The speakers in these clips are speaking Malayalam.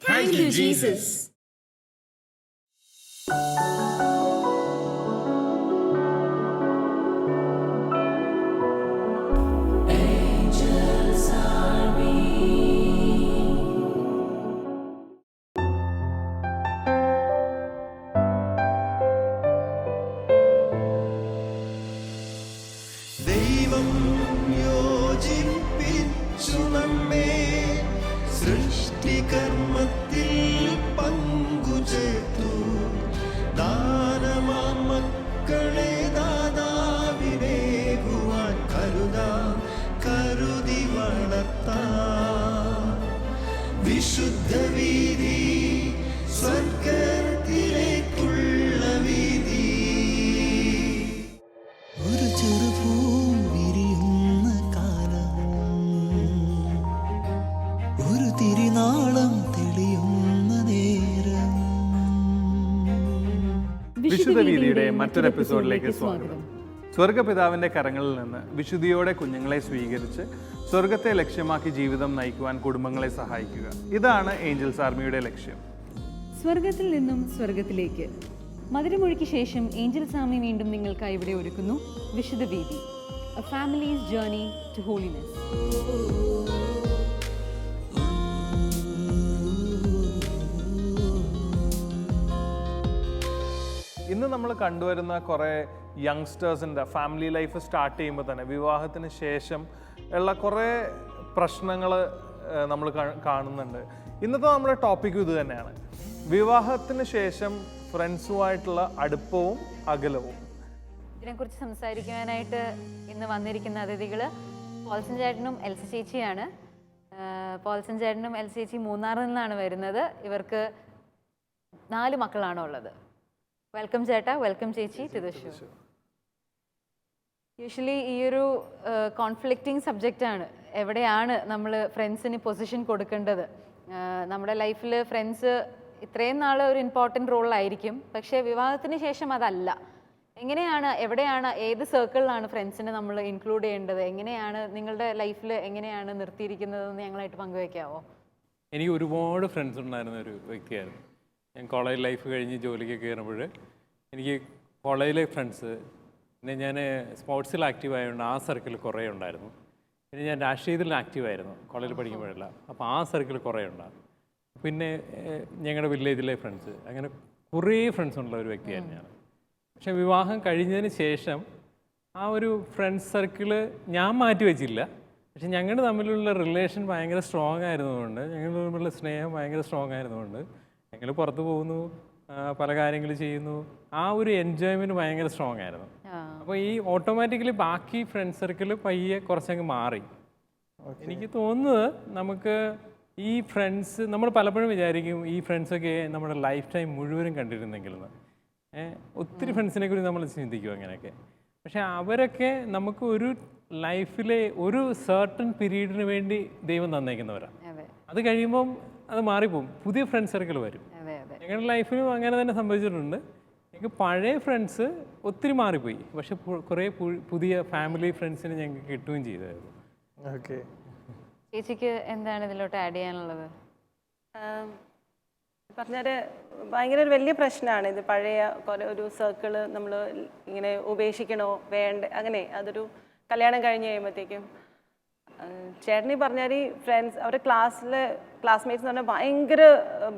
Thank you, Jesus. ദൈവം യോജിപ്പിച്ചു നമ്മെ സൃഷ്ടികർമ്മത്തിൽ പങ്കുചേർത്തു. ദാനമാം മക്കളെ ദാതാവിനേകുവാൻ കരുതി വളർത്താം. വിശുദ്ധ വീതി സ്വർഗ്ഗത്തിലേക്കുള്ള വീതി. ഒരു ചെറുപൂ വിരിയുന്ന കാലം, ഒരു തിരിനാളം തെളിയുന്ന നേരം. വിശുദ്ധ വീതിയുടെ മറ്റൊരു എപ്പിസോഡിലേക്ക് സ്വാഗതം. സ്വർഗപിതാവിന്റെ കരങ്ങളിൽ നിന്ന് വിശുദ്ധിയോടെ കുഞ്ഞുങ്ങളെ സ്വീകരിച്ച് സ്വർഗത്തെ ലക്ഷ്യമാക്കി ജീവിതം നയിക്കുവാൻ കുടുംബങ്ങളെ സഹായിക്കുക. ഇതാണ് ഏഞ്ചൽസ് ആർമിയുടെ ലക്ഷ്യം. സ്വർഗത്തിൽ നിന്നും സ്വർഗത്തിലേക്ക് മധുരമൊഴുക്ക് ശേഷം ഏഞ്ചൽസ് ആർമി വീണ്ടും നിങ്ങൾക്കായി ഇവിടെ ഒരുക്കുന്നു വിശുദ്ധ വീതി, a family's journey to holiness. ഇന്ന് നമ്മൾ കണ്ടുവരുന്ന കുറേ യങ്സ്റ്റേഴ്സിൻ്റെ ഫാമിലി ലൈഫ് സ്റ്റാർട്ട് ചെയ്യുമ്പോൾ തന്നെ വിവാഹത്തിന് ശേഷം ഉള്ള കുറേ പ്രശ്നങ്ങൾ നമ്മൾ കാണുന്നുണ്ട്. ഇന്നത്തെ നമ്മുടെ ടോപ്പിക്കും ഇത് തന്നെയാണ്. വിവാഹത്തിന് ശേഷം ഫ്രണ്ട്സുമായിട്ടുള്ള അടുപ്പവും അകലവും. ഇതിനെക്കുറിച്ച് സംസാരിക്കുവാനായിട്ട് ഇന്ന് വന്നിരിക്കുന്ന അതിഥികൾ പോൾസൺ ചേട്ടനും എൽസി ചേച്ചിയാണ്. പോൾസൺ ചേട്ടനും എൽസി ചേച്ചി മൂന്നാറിൽ നിന്നാണ് വരുന്നത്. ഇവർക്ക് 4 മക്കളാണ് ഉള്ളത്. വെൽക്കം ചേട്ടാ, വെൽക്കം ചേച്ചി ടു ദ ഷോ. യൂഷ്വലി ഈ ഒരു കോൺഫ്ലിക്റ്റിംഗ് സബ്ജക്റ്റാണ്. എവിടെയാണ് നമ്മൾ ഫ്രണ്ട്സിന് പൊസിഷൻ കൊടുക്കേണ്ടത്? നമ്മുടെ ലൈഫിൽ ഫ്രണ്ട്സ് ഇത്രയും നാൾ ഒരു ഇമ്പോർട്ടൻ്റ് റോളിലായിരിക്കും, പക്ഷേ വിവാഹത്തിന് ശേഷം അതല്ല. എങ്ങനെയാണ്, എവിടെയാണ്, ഏത് സർക്കിളിലാണ് ഫ്രണ്ട്സിനെ നമ്മൾ ഇൻക്ലൂഡ് ചെയ്യേണ്ടത്? എങ്ങനെയാണ് നിങ്ങളുടെ ലൈഫിൽ എങ്ങനെയാണ് നിർത്തിയിരിക്കുന്നതെന്ന് ഞങ്ങളായിട്ട് പങ്കുവയ്ക്കാവോ? എനിക്ക് ഒരുപാട് ഫ്രണ്ട്സ് ഉണ്ടായിരുന്ന ഒരു വ്യക്തിയായിരുന്നു. ഞാൻ കോളേജ് ലൈഫ് കഴിഞ്ഞ് ജോലിക്ക് കയറുമ്പോൾ എനിക്ക് കോളേജിലെ ഫ്രണ്ട്സ്, പിന്നെ ഞാൻ സ്പോർട്സിൽ ആക്റ്റീവ് ആയതുകൊണ്ട് ആ സർക്കിൾ കുറേ ഉണ്ടായിരുന്നു. പിന്നെ ഞാൻ രാഷ്ട്രീയത്തിൽ ആക്റ്റീവായിരുന്നു കോളേജിൽ പഠിക്കുമ്പോഴെല്ലാം, അപ്പോൾ ആ സർക്കിൾ കുറേ ഉണ്ടായിരുന്നു. പിന്നെ ഞങ്ങളുടെ വില്ലേജിലെ ഫ്രണ്ട്സ്, അങ്ങനെ കുറേ ഫ്രണ്ട്സ് ഉള്ള ഒരു വ്യക്തിയായിരുന്നു ഞാൻ. പക്ഷേ വിവാഹം കഴിഞ്ഞതിന് ശേഷം ആ ഒരു ഫ്രണ്ട്സ് സർക്കിള് ഞാൻ മാറ്റി വെച്ചില്ല. പക്ഷെ ഞങ്ങൾ തമ്മിലുള്ള റിലേഷൻ ഭയങ്കര സ്ട്രോങ് ആയിരുന്നതുകൊണ്ട്, ഞങ്ങൾ തമ്മിലുള്ള സ്നേഹം ഭയങ്കര സ്ട്രോങ് ആയിരുന്നതുകൊണ്ട് ഞങ്ങൾ പുറത്ത് പോകുന്നു, പല കാര്യങ്ങൾ ചെയ്യുന്നു. ആ ഒരു എൻജോയ്മെൻറ്റ് ഭയങ്കര സ്ട്രോങ് ആയിരുന്നു. അപ്പോൾ ഈ ഓട്ടോമാറ്റിക്കലി ബാക്കി ഫ്രണ്ട് സർക്കിൾ പയ്യെ കുറച്ചങ്ങ് മാറി. എനിക്ക് തോന്നുന്നത് നമുക്ക് ഈ ഫ്രണ്ട്സ്, നമ്മൾ പലപ്പോഴും വിചാരിക്കും ഈ ഫ്രണ്ട്സൊക്കെ നമ്മുടെ ലൈഫ് ടൈം മുഴുവനും കണ്ടിരുന്നെങ്കിൽ എന്ന്. ഒത്തിരി ഫ്രണ്ട്സിനെ കുറിച്ച് നമ്മൾ ചിന്തിക്കും അങ്ങനെയൊക്കെ. പക്ഷേ അവരൊക്കെ നമുക്ക് ഒരു ലൈഫിലെ ഒരു സർട്ടൺ പീരീഡിന് വേണ്ടി ദൈവം തന്നേക്കുന്നവരാണ്. അത് കഴിയുമ്പം അത് മാറിപ്പോവും, പുതിയ ഫ്രണ്ട് സർക്കിൾ വരും. ഞങ്ങളുടെ ലൈഫിലും അങ്ങനെ തന്നെ സംഭവിച്ചിട്ടുണ്ട്. എനിക്ക് പഴയ ഫ്രണ്ട്സ് ഒത്തിരി മാറിപ്പോയി, പക്ഷെ കുറേ പുതിയ ഫാമിലി ഫ്രണ്ട്സിനെ ഞങ്ങൾക്ക് കിട്ടുകയും ചെയ്തായിരുന്നു. ഓക്കെ, ചേച്ചിക്ക് എന്താണ് ഇതിലോട്ട് ആഡ് ചെയ്യാനുള്ളത്? പറഞ്ഞാൽ ഭയങ്കര ഒരു വലിയ പ്രശ്നമാണ് ഇത്. പഴയ കുറേ ഒരു സർക്കിള് നമ്മൾ ഇങ്ങനെ ഉപേക്ഷിക്കണോ വേണ്ട, അങ്ങനെ അതൊരു കല്യാണം കഴിഞ്ഞ് കഴിയുമ്പോഴത്തേക്കും ചേട്ടനീ പറഞ്ഞാൽ ഈ ഫ്രണ്ട്സ് അവരുടെ ക്ലാസ്മേറ്റ്സ് എന്ന് പറഞ്ഞാൽ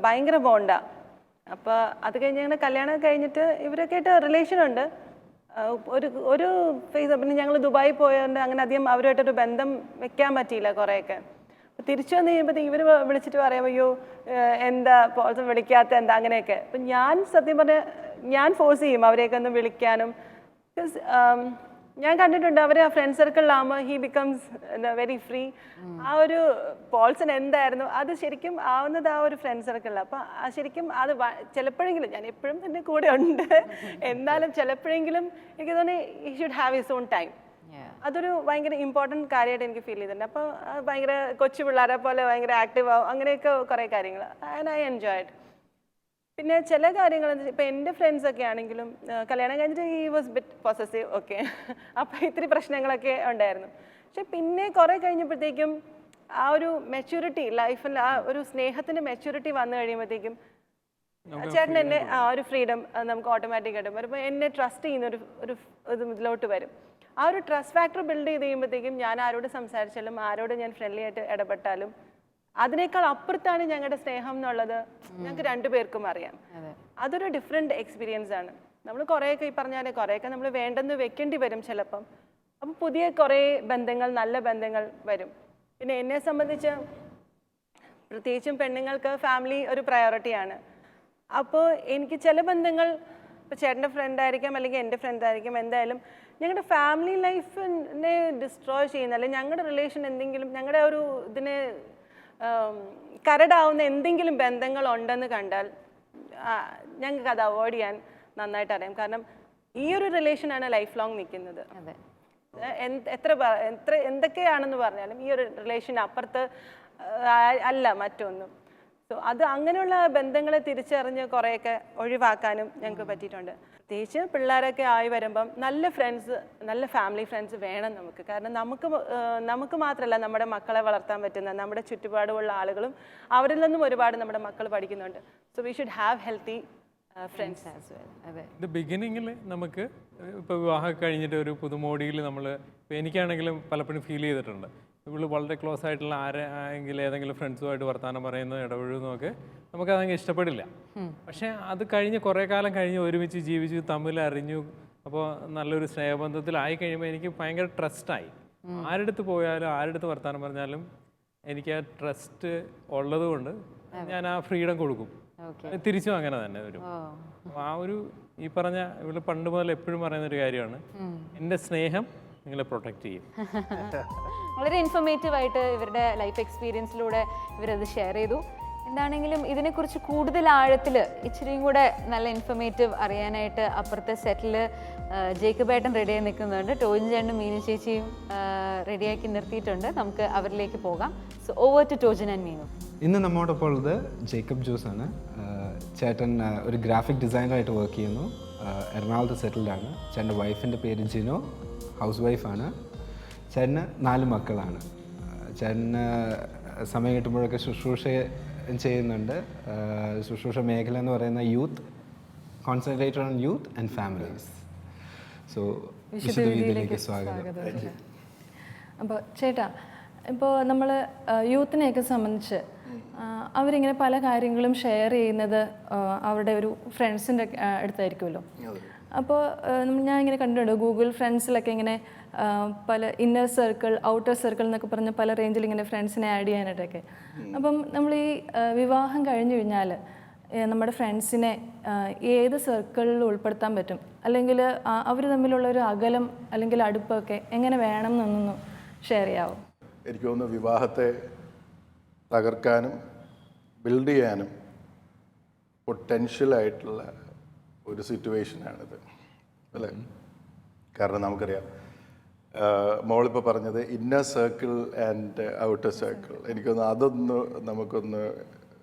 ഭയങ്കര ബോണ്ടാണ്. അപ്പോൾ അത് കഴിഞ്ഞ് ഞങ്ങൾ കല്യാണം കഴിഞ്ഞിട്ട് ഇവരൊക്കെ ആയിട്ട് റിലേഷൻ ഉണ്ട്. ഒരു ഫേസ്, പിന്നെ ഞങ്ങൾ ദുബായി പോയതുകൊണ്ട് അങ്ങനെ അധികം അവരുമായിട്ടൊരു ബന്ധം വെക്കാൻ പറ്റിയില്ല കുറേയൊക്കെ. അപ്പോൾ തിരിച്ചു വന്ന് കഴിയുമ്പോഴത്തേക്ക് ഇവർ വിളിച്ചിട്ട് പറയാം, അയ്യോ എന്താ പോൾസൺ വിളിക്കാത്ത എന്താ, അങ്ങനെയൊക്കെ. അപ്പം ഞാൻ സത്യം പറഞ്ഞാൽ ഞാൻ ഫോഴ്സ് ചെയ്യും അവരെയൊക്കെ ഒന്ന് വിളിക്കാനും. ബിക്കോസ് ഞാൻ കണ്ടിട്ടുണ്ട് അവർ ആ ഫ്രണ്ട് സർക്കിളിലാകുമ്പോൾ ഹി ബിക്കംസ് വെരി ഫ്രീ. ആ ഒരു പോൾസൺ എന്തായിരുന്നു അത് ശരിക്കും ആവുന്നത് ആ ഒരു ഫ്രണ്ട് സർക്കിളിൽ. അപ്പം ശരിക്കും അത് ചിലപ്പോഴെങ്കിലും, ഞാൻ എപ്പോഴും എൻ്റെ കൂടെ ഉണ്ട്, എന്നാലും ചിലപ്പോഴെങ്കിലും എനിക്ക് തോന്നി he should have his own time. അതൊരു ഭയങ്കര ഇമ്പോർട്ടൻറ്റ് കാര്യമായിട്ട് എനിക്ക് ഫീൽ ചെയ്തിട്ടുണ്ട്. അപ്പോൾ ഭയങ്കര കൊച്ചു പിള്ളേരെ പോലെ ഭയങ്കര ആക്റ്റീവ് ആവും, അങ്ങനെയൊക്കെ കുറേ കാര്യങ്ങൾ ആൻഡ് ഐ എൻജോയ്ഡ്. പിന്നെ ചില കാര്യങ്ങൾ ഇപ്പം എൻ്റെ ഫ്രണ്ട്സൊക്കെ ആണെങ്കിലും കല്യാണം കഴിഞ്ഞിട്ട് he was bit possessive, okay. അപ്പോൾ ഇത്തിരി പ്രശ്നങ്ങളൊക്കെ ഉണ്ടായിരുന്നു. പക്ഷെ പിന്നെ കുറേ കഴിഞ്ഞപ്പോഴത്തേക്കും ആ ഒരു മെച്യൂരിറ്റി ലൈഫിൽ ആ ഒരു സ്നേഹത്തിൻ്റെ മെച്യൂരിറ്റി വന്നു കഴിയുമ്പോഴത്തേക്കും ചേട്ടൻ എന്നെ ആ ഒരു ഫ്രീഡം നമുക്ക് ഓട്ടോമാറ്റിക്കായിട്ട് വരുമ്പോൾ എന്നെ ട്രസ്റ്റ് ചെയ്യുന്ന ഒരു ഇതിലോട്ട് വരും. ആ ഒരു ട്രസ്റ്റ് ഫാക്ടർ ബിൽഡ് ചെയ്ത് കഴിയുമ്പോഴത്തേക്കും ഞാൻ ആരോട് സംസാരിച്ചാലും ആരോട് ഞാൻ ഫ്രണ്ട്ലി ആയിട്ട് ഇടപെട്ടാലും അതിനേക്കാൾ അപ്പുറത്താണ് ഞങ്ങളുടെ സ്നേഹം എന്നുള്ളത് ഞങ്ങൾക്ക് രണ്ടുപേർക്കും അറിയാം. അതൊരു ഡിഫറെൻറ്റ് എക്സ്പീരിയൻസ് ആണ്. നമ്മൾ കുറേയൊക്കെ ഈ പറഞ്ഞാൽ കുറേയൊക്കെ നമ്മൾ വേണ്ടെന്ന് വെക്കേണ്ടി വരും ചിലപ്പം. അപ്പം പുതിയ കുറേ ബന്ധങ്ങൾ, നല്ല ബന്ധങ്ങൾ വരും. പിന്നെ എന്നെ സംബന്ധിച്ച് പ്രത്യേകിച്ചും പെണ്ണുങ്ങൾക്ക് ഫാമിലി ഒരു പ്രയോറിറ്റിയാണ്. അപ്പോൾ എനിക്ക് ചില ബന്ധങ്ങൾ ഇപ്പോൾ ചേട്ടൻ്റെ ഫ്രണ്ട് ആയിരിക്കാം അല്ലെങ്കിൽ എൻ്റെ ഫ്രണ്ട് ആയിരിക്കും, എന്തായാലും ഞങ്ങളുടെ ഫാമിലി ലൈഫിനെ ഡിസ്ട്രോയ് ചെയ്യുന്ന അല്ലെങ്കിൽ ഞങ്ങളുടെ റിലേഷൻ എന്തെങ്കിലും ഞങ്ങളുടെ ഒരു ഇതിനെ കരടാവുന്ന എന്തെങ്കിലും ബന്ധങ്ങളുണ്ടെന്ന് കണ്ടാൽ ഞങ്ങൾക്ക് അത് അവോയ്ഡ് ചെയ്യാൻ നന്നായിട്ട് അറിയാം. കാരണം ഈ ഒരു റിലേഷനാണ് ലൈഫ് ലോങ് നിൽക്കുന്നത്. എന്തൊക്കെയാണെന്ന് പറഞ്ഞാലും ഈ ഒരു റിലേഷൻ അപ്പുറത്ത് അല്ല മറ്റൊന്നും. സോ അത് അങ്ങനെയുള്ള ബന്ധങ്ങളെ തിരിച്ചറിഞ്ഞ് കുറേയൊക്കെ ഒഴിവാക്കാനും ഞങ്ങൾക്ക് പറ്റിയിട്ടുണ്ട്. പ്രത്യേകിച്ച് പിള്ളേരൊക്കെ ആയി വരുമ്പം നല്ല ഫ്രണ്ട്സ്, നല്ല ഫാമിലി ഫ്രണ്ട്സ് വേണം നമുക്ക്. കാരണം നമുക്ക് മാത്രമല്ല നമ്മുടെ മക്കളെ വളർത്താൻ പറ്റുന്ന നമ്മുടെ ചുറ്റുപാടുമുള്ള ആളുകളും അവരിൽ നിന്നും ഒരുപാട് നമ്മുടെ മക്കൾ പഠിക്കുന്നുണ്ട്. So we should have healthy friends as well. അതെ, ഇത് ബിഗിനിങ്ങിൽ നമുക്ക് ഇപ്പോൾ വിവാഹം കഴിഞ്ഞിട്ട് ഒരു പുതുമോടിയിൽ നമ്മൾ, ഇപ്പോൾ എനിക്കാണെങ്കിലും പലപ്പോഴും ഫീൽ ചെയ്തിട്ടുണ്ട്, ഇവള് വളരെ ക്ലോസ് ആയിട്ടുള്ള ആരെങ്കിലും ഏതെങ്കിലും ഫ്രണ്ട്സുമായിട്ട് വർത്തമാനം പറയുന്നത് ഇടപഴകുന്നതൊക്കെ നമുക്കതങ്ങ് ഇഷ്ടപ്പെടില്ല. പക്ഷേ അത് കഴിഞ്ഞ് കുറേ കാലം കഴിഞ്ഞ് ഒരുമിച്ച് ജീവിച്ചു തമ്മിൽ അറിഞ്ഞു, അപ്പോൾ നല്ലൊരു സ്നേഹബന്ധത്തിലായി കഴിയുമ്പോൾ എനിക്ക് ഭയങ്കര ട്രസ്റ്റായി. ആരെടുത്ത് പോയാലും ആരെടുത്ത് വർത്തമാനം പറഞ്ഞാലും എനിക്ക് ആ ട്രസ്റ്റ് ഉള്ളത് കൊണ്ട് ഞാൻ ആ ഫ്രീഡം കൊടുക്കും. തിരിച്ചും അങ്ങനെ തന്നെ വരും. ആ ഒരു ഈ പറഞ്ഞ ഇവള് പണ്ട് മുതൽ എപ്പോഴും പറയുന്നൊരു കാര്യമാണ്, എൻ്റെ സ്നേഹം നിങ്ങളെ പ്രൊട്ടക്റ്റ് ചെയ്യും. വളരെ ഇൻഫോർമേറ്റീവ് ആയിട്ട് ഇവരുടെ ലൈഫ് എക്സ്പീരിയൻസിലൂടെ ഇവരത് ഷെയർ ചെയ്തു. എന്താണെങ്കിലും ഇതിനെക്കുറിച്ച് കൂടുതൽ ആഴത്തിൽ ഇച്ചിരിയും കൂടെ നല്ല ഇൻഫോർമേറ്റീവ് അറിയാനായിട്ട് അപ്പുറത്തെ സെറ്റിൽ ജേക്കബ് ഏട്ടൻ റെഡിയായി നിൽക്കുന്നുണ്ട്. ടോജിൻ ചേട്ടനും മീനു ചേച്ചിയും റെഡിയാക്കി നിർത്തിയിട്ടുണ്ട്. നമുക്ക് അവരിലേക്ക് പോകാം. So over to Tojin and Meenu. ഇന്ന് നമ്മോടൊപ്പം ഉള്ളത് ജേക്കബ് ജോസ് ആണ്. ചേട്ടൻ ഒരു ഗ്രാഫിക് ഡിസൈനറായിട്ട് വർക്ക് ചെയ്യുന്നു. എറണാകുളത്ത് സെറ്റിൽഡാണ്. ചേട്ടൻ്റെ വൈഫിൻ്റെ പേര് ജിനോ, ഹൗസ് വൈഫാണ്. ചേട്ടന് 4 മക്കളാണ്. ചേട്ടന് സമയം കിട്ടുമ്പോഴൊക്കെ ശുശ്രൂഷ ചെയ്യുന്നുണ്ട്. ശുശ്രൂഷ മേഖല എന്ന് പറയുന്ന youth, concentrated on youth and families. So വിശുദ്ധ സ്വാഗതം. അപ്പോൾ ചേട്ടാ, ഇപ്പോൾ നമ്മൾ യൂത്തിനെയൊക്കെ സംബന്ധിച്ച് അവരിങ്ങനെ പല കാര്യങ്ങളും ഷെയർ ചെയ്യുന്നത് അവരുടെ ഒരു ഫ്രണ്ട്സിൻ്റെ അടുത്തായിരിക്കുമല്ലോ. അപ്പോൾ ഞാൻ ഇങ്ങനെ കണ്ടിട്ടുണ്ട് ഗൂഗിൾ ഫ്രണ്ട്സിലൊക്കെ ഇങ്ങനെ പല ഇന്നർ സർക്കിൾ, ഔട്ടർ സർക്കിൾ എന്നൊക്കെ പറഞ്ഞ് പല റേഞ്ചിൽ ഇങ്ങനെ ഫ്രണ്ട്സിനെ ആഡ് ചെയ്യാനായിട്ടൊക്കെ. അപ്പം നമ്മൾ ഈ വിവാഹം കഴിഞ്ഞു കഴിഞ്ഞാൽ നമ്മുടെ ഫ്രണ്ട്സിനെ ഏത് സർക്കിളിൽ ഉൾപ്പെടുത്താൻ പറ്റും, അല്ലെങ്കിൽ അവർ തമ്മിലുള്ള ഒരു അകലം അല്ലെങ്കിൽ അടുപ്പമൊക്കെ എങ്ങനെ വേണം എന്നൊന്ന് ഷെയർ ചെയ്യാമോ? എനിക്ക് തോന്നുന്നു വിവാഹത്തെ തകർക്കാനും ബിൽഡ് ചെയ്യാനും പൊട്ടൻഷ്യലായിട്ടുള്ള ഒരു സിറ്റുവേഷനാണിത്, അല്ലേ? കാരണം നമുക്കറിയാം, മോളിപ്പോൾ പറഞ്ഞത് inner circle and outer circle. എനിക്കൊന്ന് അതൊന്ന് നമുക്കൊന്ന്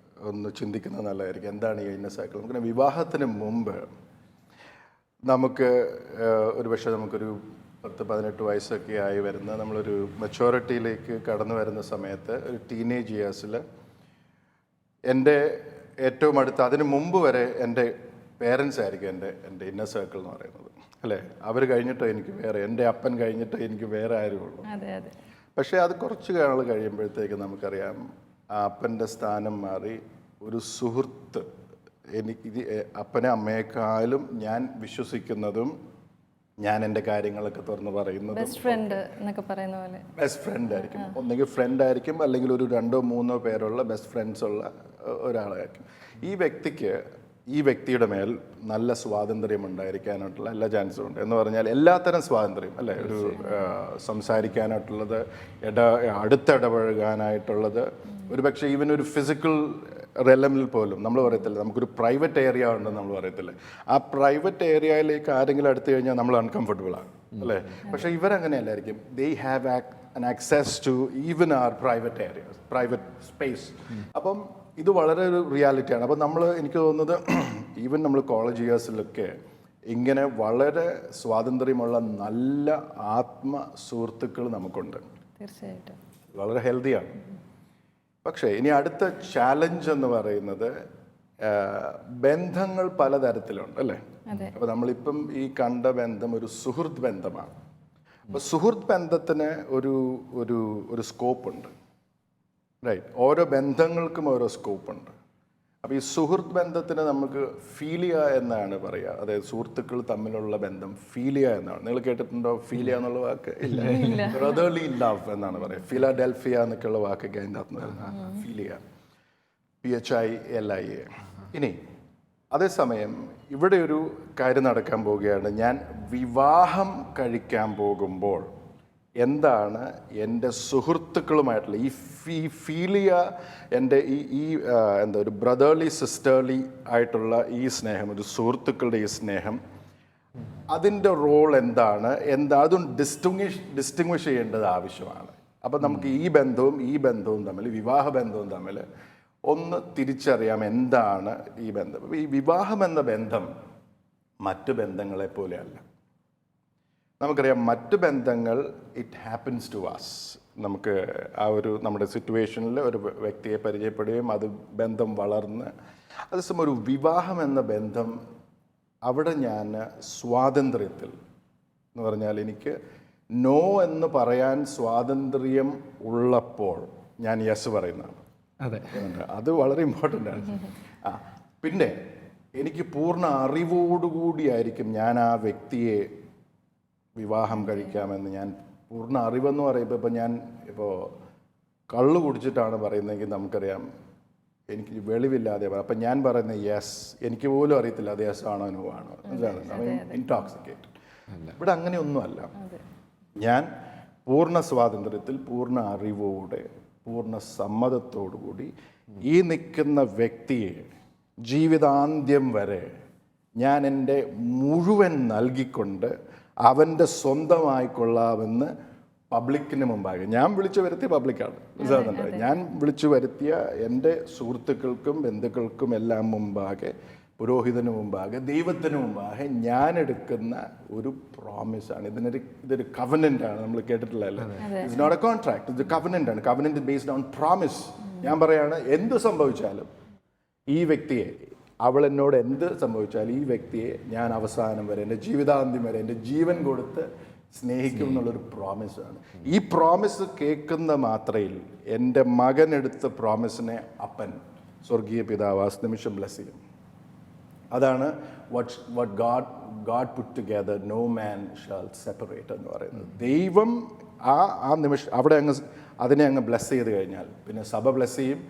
ചിന്തിക്കുന്നത് നല്ലതായിരിക്കും. എന്താണ് ഈ ഇന്നർ സർക്കിൾ? നമുക്ക് വിവാഹത്തിന് മുമ്പ് നമുക്ക് ഒരു പക്ഷേ നമുക്കൊരു 10-18 വയസ്സൊക്കെ ആയി വരുന്ന നമ്മളൊരു മെച്ചോറിറ്റിയിലേക്ക് കടന്നു വരുന്ന സമയത്ത് ഒരു ടീനേജ് ഇയേഴ്സിൽ എൻ്റെ ഏറ്റവും അടുത്ത, അതിന് മുമ്പ് വരെ എൻ്റെ പേരൻസ് ആയിരിക്കും എൻ്റെ ഇന്നർ സർക്കിൾ എന്ന് പറയുന്നത്, അല്ലേ? അവർ കഴിഞ്ഞിട്ടോ എനിക്ക് വേറെ, എൻ്റെ അപ്പൻ കഴിഞ്ഞിട്ടോ എനിക്ക് വേറെ ആരുമുള്ളൂ. പക്ഷേ അത് കുറച്ച് നാൾ കഴിയുമ്പോഴത്തേക്ക് നമുക്കറിയാം ആ അപ്പൻ്റെ സ്ഥാനം മാറി ഒരു സുഹൃത്ത്, എനിക്ക് ഇത് അപ്പനെ അമ്മയെക്കാളും ഞാൻ വിശ്വസിക്കുന്നതും ഞാൻ എൻ്റെ കാര്യങ്ങളൊക്കെ തുറന്ന് പറയുന്നതും ബെസ്റ്റ് ഫ്രണ്ട് എന്നൊക്കെ പറയുന്ന പോലെ ബെസ്റ്റ് ഫ്രണ്ട് ആയിരിക്കും. ഒന്നെങ്കിൽ ഫ്രണ്ട് ആയിരിക്കും, അല്ലെങ്കിൽ ഒരു 2-3 പേരുള്ള ബെസ്റ്റ് ഫ്രണ്ട്സ് ഉള്ള ഒരാളായിരിക്കും. ഈ വ്യക്തിയുടെ മേൽ നല്ല സ്വാതന്ത്ര്യം ഉണ്ടായിരിക്കാനായിട്ടുള്ള എല്ലാ ചാൻസും ഉണ്ട്. എന്ന് പറഞ്ഞാൽ എല്ലാത്തരം സ്വാതന്ത്ര്യം, അല്ലേ? ഒരു സംസാരിക്കാനായിട്ടുള്ളത്, അടുത്തിടപഴകാനായിട്ടുള്ളത്, ഒരു പക്ഷേ ഈവൻ ഒരു ഫിസിക്കൽ റെലമിൽ പോലും നമ്മൾ പറയത്തില്ല, നമുക്കൊരു പ്രൈവറ്റ് ഏരിയ ഉണ്ടെന്ന് നമ്മൾ പറയത്തില്ലേ, ആ പ്രൈവറ്റ് ഏരിയയിലേക്ക് ആരെങ്കിലും അടുത്ത് കഴിഞ്ഞാൽ നമ്മൾ അൺകംഫർട്ടബിൾ ആണ്, അല്ലേ? പക്ഷേ ഇവരങ്ങനെയല്ലായിരിക്കും. They have an access to even our private areas, private space. അപ്പം ഇത് വളരെ ഒരു റിയാലിറ്റിയാണ്. അപ്പം എനിക്ക് തോന്നുന്നത് ഈവൻ നമ്മൾ കോളേജ് ഇയേഴ്സിലൊക്കെ ഇങ്ങനെ വളരെ സ്വാതന്ത്ര്യമുള്ള നല്ല ആത്മ സുഹൃത്തുക്കൾ നമുക്കുണ്ട്. തീർച്ചയായിട്ടും വളരെ ഹെൽത്തിയാണ്. പക്ഷേ ഇനി അടുത്ത ചാലഞ്ച് എന്ന് പറയുന്നത് ബന്ധങ്ങൾ പലതരത്തിലുണ്ട് അല്ലേ? അപ്പോൾ നമ്മളിപ്പം ഈ കണ്ട ബന്ധം ഒരു സുഹൃത്ത് ബന്ധമാണ്. അപ്പോൾ സുഹൃത്ത് ബന്ധത്തിന് ഒരു ഒരു ഒരു സ്കോപ്പുണ്ട്, റൈറ്റ്? ഓരോ ബന്ധങ്ങൾക്കും ഓരോ സ്കോപ്പുണ്ട്. അപ്പോൾ ഈ സുഹൃത്ത് ബന്ധത്തിന് നമുക്ക് ഫീലിയ എന്നാണ് പറയുക. അതായത് സുഹൃത്തുക്കൾ തമ്മിലുള്ള ബന്ധം ഫീലിയ എന്നാണ്. നിങ്ങൾ കേട്ടിട്ടുണ്ടോ ഫീലിയ എന്നുള്ള വാക്ക്? ഇല്ല. ബ്രദർലി ലവ് എന്നാണ് പറയുക. ഫിലാഡൽഫിയ എന്നൊക്കെയുള്ള വാക്കൊക്കെ അതിൻ്റെ അകത്ത് വരുന്ന ഫീലിയ, PHILIA. ഇനി അതേസമയം ഇവിടെ ഒരു കാര്യം നടക്കാൻ പോവുകയാണ്. ഞാൻ വിവാഹം കഴിക്കാൻ പോകുമ്പോൾ എന്താണ് എൻ്റെ സുഹൃത്തുക്കളുമായിട്ടുള്ള ഈ ഫീലിയ, എൻ്റെ ഈ എന്താ ഒരു ബ്രദർലി സിസ്റ്റർലി ആയിട്ടുള്ള ഈ സ്നേഹം, ഒരു സുഹൃത്തുക്കളുടെ ഈ സ്നേഹം, അതിൻ്റെ റോൾ എന്താണ്, അതും ഡിസ്റ്റിങ്വിഷ് ചെയ്യേണ്ടത് ആവശ്യമാണ്. അപ്പം നമുക്ക് ഈ ബന്ധവും തമ്മിൽ, വിവാഹ ബന്ധവും തമ്മിൽ ഒന്ന് തിരിച്ചറിയാം എന്താണ് ഈ ബന്ധം. ഈ വിവാഹം എന്ന ബന്ധം മറ്റു ബന്ധങ്ങളെ പോലെയല്ല. നമുക്കറിയാം മറ്റു ബന്ധങ്ങൾ ഇറ്റ് ഹാപ്പൻസ് ടു അസ്. നമുക്ക് ആ ഒരു നമ്മുടെ സിറ്റുവേഷനിൽ ഒരു വ്യക്തിയെ പരിചയപ്പെടുകയും അത് ബന്ധം വളർന്ന്, അതേസമയം ഒരു വിവാഹം എന്ന ബന്ധം അവിടെ ഞാൻ സ്വാതന്ത്ര്യത്തിൽ എന്ന് പറഞ്ഞാൽ എനിക്ക് നോ എന്ന് പറയാൻ സ്വാതന്ത്ര്യം ഉള്ളപ്പോൾ ഞാൻ യെസ് പറയുന്നതാണ്. അതെ, അത് വളരെ ഇമ്പോർട്ടൻ്റ് ആണ്. പിന്നെ എനിക്ക് പൂർണ്ണ അറിവോടുകൂടിയായിരിക്കും ഞാൻ ആ വ്യക്തിയെ വിവാഹം കഴിക്കാമെന്ന്. ഞാൻ പൂർണ്ണ അറിവെന്ന് പറയുമ്പോൾ ഞാൻ കള്ളു കുടിച്ചിട്ടാണ് പറയുന്നതെങ്കിൽ നമുക്കറിയാം എനിക്ക് വെളിവില്ലാതെ അപ്പം ഞാൻ പറയുന്നത് യെസ്, എനിക്ക് പോലും അറിയത്തില്ല അത് യെസ് ആണോ നോ ആണോ, ഇൻടോക്സിക്കേറ്റ്. ഇവിടെ അങ്ങനെയൊന്നുമല്ല. ഞാൻ പൂർണ്ണ സ്വാതന്ത്ര്യത്തിൽ, പൂർണ്ണ അറിവോടെ, പൂർണ്ണ സമ്മതത്തോടുകൂടി ഈ നിൽക്കുന്ന വ്യക്തിയെ ജീവിതാന്ത്യം വരെ ഞാൻ എൻ്റെ മുഴുവൻ നൽകിക്കൊണ്ട് അവൻ്റെ സ്വന്തമായിക്കൊള്ളാമെന്ന് പബ്ലിക്കിന് മുമ്പാകെ, ഞാൻ വിളിച്ചു വരുത്തിയ പബ്ലിക്കാണ്, മനസ്സിലാകുന്നുണ്ടോ? ഞാൻ വിളിച്ചു വരുത്തിയ എൻ്റെ സുഹൃത്തുക്കൾക്കും ബന്ധുക്കൾക്കും എല്ലാം മുമ്പാകെ, പുരോഹിതന് മുമ്പാകെ, ദൈവത്തിന് മുമ്പാകെ ഞാൻ എടുക്കുന്ന ഒരു പ്രോമിസാണ്. ഇതൊരു കവനൻ്റ് ആണ്. നമ്മൾ കേട്ടിട്ടില്ലല്ലോ, ഇറ്റ്സ് നോട്ട് എ കോൺട്രാക്ട്, ഇത് കവനൻ്റ് ആണ്. Covenant based on promise. ഞാൻ പറയാണ് എന്ത് സംഭവിച്ചാലും ഈ വ്യക്തിയെ, അവൾ എന്നോട് എന്ത് സംഭവിച്ചാലും ഈ വ്യക്തിയെ ഞാൻ അവസാനം വരെ, എൻ്റെ ജീവിതാന്ത്യം വരെ എൻ്റെ ജീവൻ കൊടുത്ത് സ്നേഹിക്കും എന്നുള്ളൊരു പ്രോമിസാണ്. ഈ പ്രോമിസ് കേൾക്കുന്ന മാത്രയിൽ എൻ്റെ മകൻ എടുത്ത പ്രോമിസിനെ അപ്പൻ സ്വർഗീയ പിതാവ് നിമിഷം ബ്ലെസ് ചെയ്യും. അതാണ് what God put together no man shall separate എന്ന് പറയുന്നത്. ദൈവം ആ നിമിഷം അവിടെ അതിനെ അങ്ങ് ബ്ലെസ് ചെയ്ത് കഴിഞ്ഞാൽ പിന്നെ സഭ ബ്ലെസ് ചെയ്യും,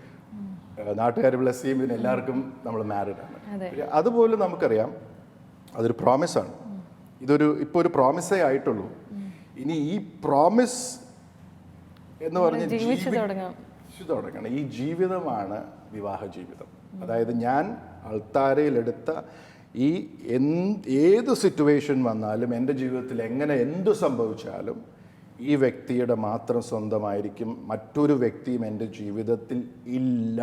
നാട്ടുകാർ ബ്ലെസ് ചെയ്യും, പിന്നെ എല്ലാവർക്കും നമ്മൾ മാരീഡ് ആണ്. അതുപോലെ നമുക്കറിയാം അതൊരു പ്രോമിസാണ്. ഇപ്പോൾ ഒരു പ്രോമിസേ ആയിട്ടുള്ളൂ. ഇനി ഈ പ്രോമിസ് എന്ന് പറഞ്ഞ് ജീവിച്ചു തുടങ്ങണം. ഈ ജീവിതമാണ് വിവാഹ ജീവിതം. അതായത് ഞാൻ അൾത്താരയിലെടുത്ത ഈ ഏത് സിറ്റുവേഷൻ വന്നാലും എൻ്റെ ജീവിതത്തിൽ എങ്ങനെ എന്തു സംഭവിച്ചാലും ഈ വ്യക്തിയുടെ മാത്രം സ്വന്തമായിരിക്കും, മറ്റൊരു വ്യക്തിയും എൻ്റെ ജീവിതത്തിൽ ഇല്ല.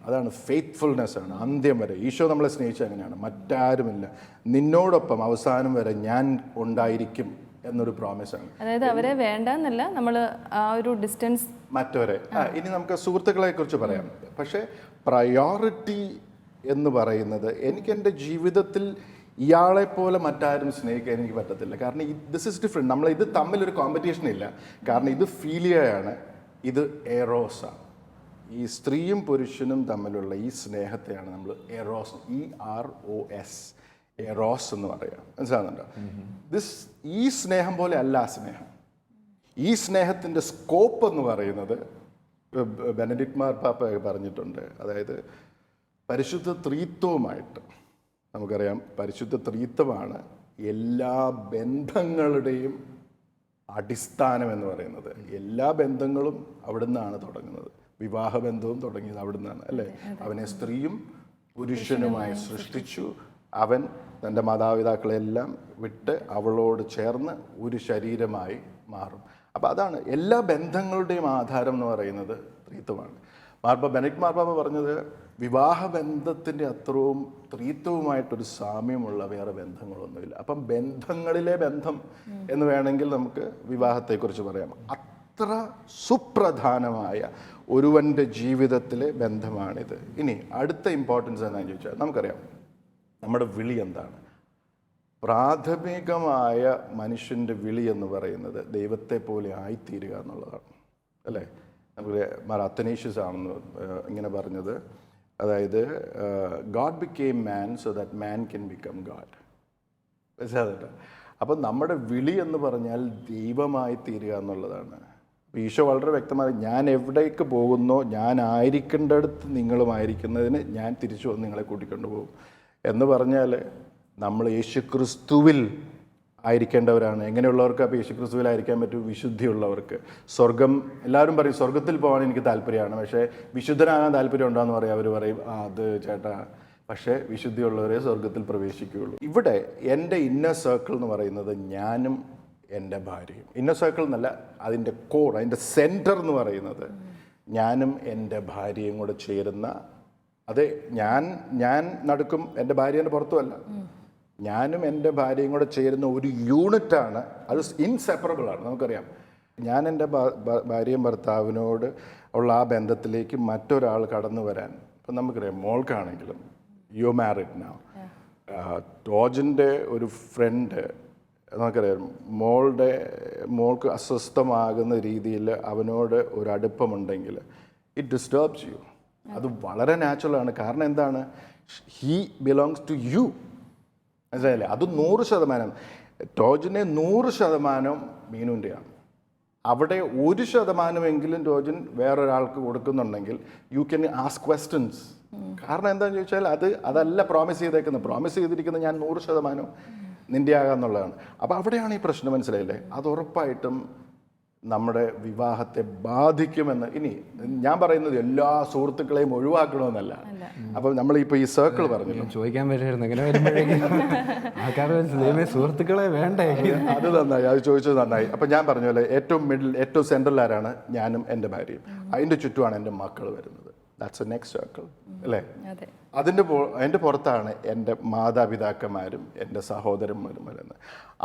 അതാണ് ഫെയ്ത്ത്ഫുൾനെസ് ആണ്. അന്ത്യം വരെ ഈശോ നമ്മളെ സ്നേഹിച്ച അങ്ങനെയാണ്, മറ്റാരുമില്ല, നിന്നോടൊപ്പം അവസാനം വരെ ഞാൻ ഉണ്ടായിരിക്കും എന്നൊരു പ്രോമിസാണ്. അതായത് അവരെ വേണ്ടെന്നല്ല, നമ്മൾ ആ ഒരു ഡിസ്റ്റൻസ് മറ്റവരെ. ഇനി നമുക്ക് സുഹൃത്തുക്കളെ കുറിച്ച് പറയാം. പക്ഷേ പ്രയോറിറ്റി എന്ന് പറയുന്നത് എനിക്ക് എൻ്റെ ജീവിതത്തിൽ ഇയാളെപ്പോലെ മറ്റാരും സ്നേഹിക്കാൻ എനിക്ക് പറ്റത്തില്ല. കാരണം ദിസ് ഇസ് ഡിഫറെൻറ്റ്. നമ്മൾ ഇത് തമ്മിലൊരു കോമ്പറ്റീഷൻ ഇല്ല. കാരണം ഇത് ഫീലിയയാണ്, ഇത് എറോസാണ്. ഈ സ്ത്രീയും പുരുഷനും തമ്മിലുള്ള ഈ സ്നേഹത്തെയാണ് നമ്മൾ എറോസ്, EROS, എറോസ് എന്ന് പറയാം. മനസ്സിലാകുന്നുണ്ടോ? ഈ സ്നേഹം പോലെ അല്ല ആ സ്നേഹം. ഈ സ്നേഹത്തിൻ്റെ സ്കോപ്പ് എന്ന് പറയുന്നത് ബെനഡിക്ട് മാർപ്പാപ്പ പറഞ്ഞിട്ടുണ്ട്. അതായത് പരിശുദ്ധ ത്രിത്വവുമായിട്ട് നമുക്കറിയാം, പരിശുദ്ധ ത്രിത്വമാണ് എല്ലാ ബന്ധങ്ങളുടെയും അടിസ്ഥാനം എന്ന് പറയുന്നത്. എല്ലാ ബന്ധങ്ങളും അവിടുന്നാണ് തുടങ്ങുന്നത്. വിവാഹബന്ധവും തുടങ്ങിയത് അവിടുന്നാണ്, അല്ലേ? അവനെ സ്ത്രീയും പുരുഷനുമായി സൃഷ്ടിച്ചു. അവൻ തൻ്റെ മാതാപിതാക്കളെല്ലാം വിട്ട് അവളോട് ചേർന്ന് ഒരു ശരീരമായി മാറും. അപ്പോൾ അതാണ് എല്ലാ ബന്ധങ്ങളുടെയും ആധാരം എന്ന് പറയുന്നത് ത്രിത്വമാണ്. ബെനഡിക്ട് മാർപ്പാപ്പ പറഞ്ഞത് വിവാഹബന്ധത്തിൻ്റെ അത്രയും ത്രിത്വവുമായിട്ടൊരു സാമ്യമുള്ള വേറെ ബന്ധങ്ങളൊന്നുമില്ല. അപ്പം ബന്ധങ്ങളിലെ ബന്ധം എന്ന് വേണമെങ്കിൽ നമുക്ക് വിവാഹത്തെക്കുറിച്ച് പറയാം. അത്ര സുപ്രധാനമായ ഒരുവൻ്റെ ജീവിതത്തിലെ ബന്ധമാണിത്. ഇനി അടുത്ത ഇമ്പോർട്ടൻസ് എന്താണെന്ന് ചോദിച്ചാൽ നമുക്കറിയാം നമ്മുടെ വിളി എന്താണ്. പ്രാഥമികമായ മനുഷ്യൻ്റെ വിളി എന്ന് പറയുന്നത് ദൈവത്തെ പോലെ ആയിത്തീരുക എന്നുള്ളതാണ്, അല്ലേ? നമുക്ക് അത്തനേഷ്യസ് ആണെന്ന് ഇങ്ങനെ പറഞ്ഞത്, അതായത് God became man so that man can become God. മനസ്സിലാകുന്നുണ്ടോ? അപ്പം നമ്മുടെ വിളി എന്ന് പറഞ്ഞാൽ ദൈവമായി തീരുക എന്നുള്ളതാണ്. ഈശോ വളരെ വ്യക്തമായി, ഞാൻ എവിടേക്ക് പോകുന്നോ ഞാൻ ആയിരിക്കേണ്ടടുത്ത് നിങ്ങളുമായിരിക്കുന്നതിന് ഞാൻ തിരിച്ചു വന്ന് നിങ്ങളെ കൂട്ടിക്കൊണ്ടു പോകും എന്ന് പറഞ്ഞാൽ നമ്മൾ യേശുക്രിസ്തുവിൽ ആയിരിക്കേണ്ടവരാണ്. എങ്ങനെയുള്ളവർക്ക് അപ്പോൾ യേശുക്രിസ്തുവിലായിരിക്കാൻ പറ്റും? വിശുദ്ധിയുള്ളവർക്ക്. സ്വർഗം, എല്ലാവരും പറയും സ്വർഗത്തിൽ പോകാൻ എനിക്ക് താല്പര്യമാണ്, പക്ഷേ വിശുദ്ധനാകാൻ താല്പര്യം ഉണ്ടോയെന്ന് പറയും. അവർ പറയും അത് ചേട്ടാ, പക്ഷേ വിശുദ്ധിയുള്ളവരെ സ്വർഗത്തിൽ പ്രവേശിക്കുകയുള്ളൂ. ഇവിടെ എൻ്റെ ഇന്നർ സർക്കിൾ എന്ന് പറയുന്നത് ഞാനും എൻ്റെ ഭാര്യയും. ഇന്നർ സർക്കിൾ എന്നല്ല, അതിൻ്റെ കോർ, അതിൻ്റെ സെൻറ്റർ എന്ന് പറയുന്നത് ഞാനും എൻ്റെ ഭാര്യയും കൂടെ ചേരുന്ന, അതെ ഞാൻ നടുക്കും, എൻ്റെ ഭാര്യ എൻ്റെ പുറത്തുമല്ല, ഞാനും എൻ്റെ ഭാര്യയും കൂടെ ചേരുന്ന ഒരു യൂണിറ്റാണ്. അത് ഇൻസെപ്പറബിൾ ആണ്. നമുക്കറിയാം, ഞാൻ എൻ്റെ ഭാര്യയും ഭർത്താവിനോട് ഉള്ള ആ ബന്ധത്തിലേക്ക് മറ്റൊരാൾ കടന്നു വരാൻ, ഇപ്പം നമുക്കറിയാം മോൾക്കാണെങ്കിലും യു മാരിഡ് നൗ, ടോജിൻ്റെ ഒരു ഫ്രണ്ട് നമുക്കറിയാം മോൾക്ക് അസ്വസ്ഥമാകുന്ന രീതിയിൽ അവനോട് ഒരു അടുപ്പമുണ്ടെങ്കിൽ ഇറ്റ് ഡിസ്റ്റർബ്സ് യു. അത് വളരെ നാച്ചുറലാണ്. കാരണം എന്താണ്? He belongs to you. മനസ്സിലായില്ലേ? അത് 100%. ടോജിനെ 100% മീനുൻ്റെയാണ്. അവിടെ 1% ടോജൻ വേറൊരാൾക്ക് കൊടുക്കുന്നുണ്ടെങ്കിൽ യു ക്യാൻ ആസ്ക് ക്വസ്റ്റ്യൻസ്. കാരണം എന്താണെന്ന് ചോദിച്ചാൽ അതല്ല പ്രോമിസ് ചെയ്തേക്കുന്നത്. പ്രോമിസ് ചെയ്തിരിക്കുന്നത് ഞാൻ 100% നിൻ്റെ ആകാന്നുള്ളതാണ്. അപ്പോൾ അവിടെയാണ് ഈ പ്രശ്നം. മനസ്സിലായില്ലേ? അത് ഉറപ്പായിട്ടും നമ്മുടെ വിവാഹത്തെ ബാധിക്കുമെന്ന്. ഇനി ഞാൻ പറയുന്നത് എല്ലാ സുഹൃത്തുക്കളെയും ഒഴിവാക്കണമെന്നല്ല. അപ്പം നമ്മളിപ്പോൾ ഈ സർക്കിൾ പറഞ്ഞു ചോദിക്കാൻ പറ്റുമായിരുന്നു, എങ്ങനെ വരുമ്പോഴേക്കും ആൾക്കാർ സുഹൃത്തുക്കളെ വേണ്ടേ? അത് നന്നായി, അത് ചോദിച്ചത് നന്നായി. അപ്പം ഞാൻ പറഞ്ഞ പോലെ ഏറ്റവും മിഡിൽ, ഏറ്റവും സെൻട്രൽ ആരാണ്? ഞാനും എൻ്റെ ഭാര്യയും. അതിൻ്റെ ചുറ്റുമാണ് എൻ്റെ മക്കൾ വരുന്നത്. ദാറ്റ്സ് എ നെക്സ്റ്റ് സർക്കിൾ, അല്ലേ? അതിൻ്റെ പുറത്താണ് എൻ്റെ മാതാപിതാക്കന്മാരും എൻ്റെ സഹോദരന്മാരും വരുന്നത്.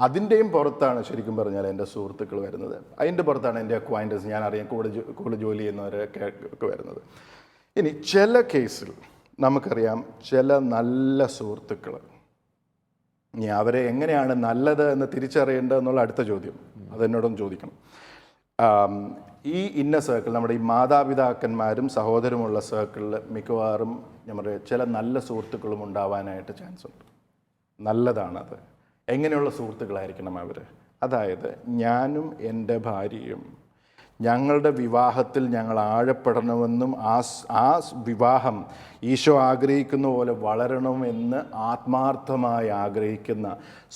അതിൻ്റെയും പുറത്താണ് ശരിക്കും പറഞ്ഞാൽ എൻ്റെ സുഹൃത്തുക്കൾ വരുന്നത്. അതിൻ്റെ പുറത്താണ് എൻ്റെ അക്വൈൻറ്റൻസ്, ഞാൻ അറിയാം കൂടെ ജോലി ചെയ്യുന്നവരൊക്കെ ഒക്കെ വരുന്നത്. ഇനി ചില കേസിൽ നമുക്കറിയാം ചില നല്ല സുഹൃത്തുക്കൾ, ഇനി അവരെ എങ്ങനെയാണ് നല്ലത് എന്ന് തിരിച്ചറിയേണ്ടതെന്നുള്ള അടുത്ത ചോദ്യം അതെന്നോടൊന്ന് ചോദിക്കണം. ഈ ഇന്ന സർക്കിൾ, നമ്മുടെ ഈ മാതാപിതാക്കന്മാരും സഹോദരമുള്ള സർക്കിളിൽ മിക്കവാറും ഞാൻ പറയുക ചില നല്ല സുഹൃത്തുക്കളും ഉണ്ടാവാനായിട്ട് ചാൻസ് ഉണ്ട്. നല്ലതാണത്. എങ്ങനെയുള്ള സുഹൃത്തുക്കളായിരിക്കണം അവർ? അതായത് ഞാനും എൻ്റെ ഭാര്യയും ഞങ്ങളുടെ വിവാഹത്തിൽ ഞങ്ങൾ ആഴപ്പെടണമെന്നും ആ വിവാഹം ഈശോ ആഗ്രഹിക്കുന്ന പോലെ വളരണമെന്ന് ആത്മാർത്ഥമായി ആഗ്രഹിക്കുന്ന,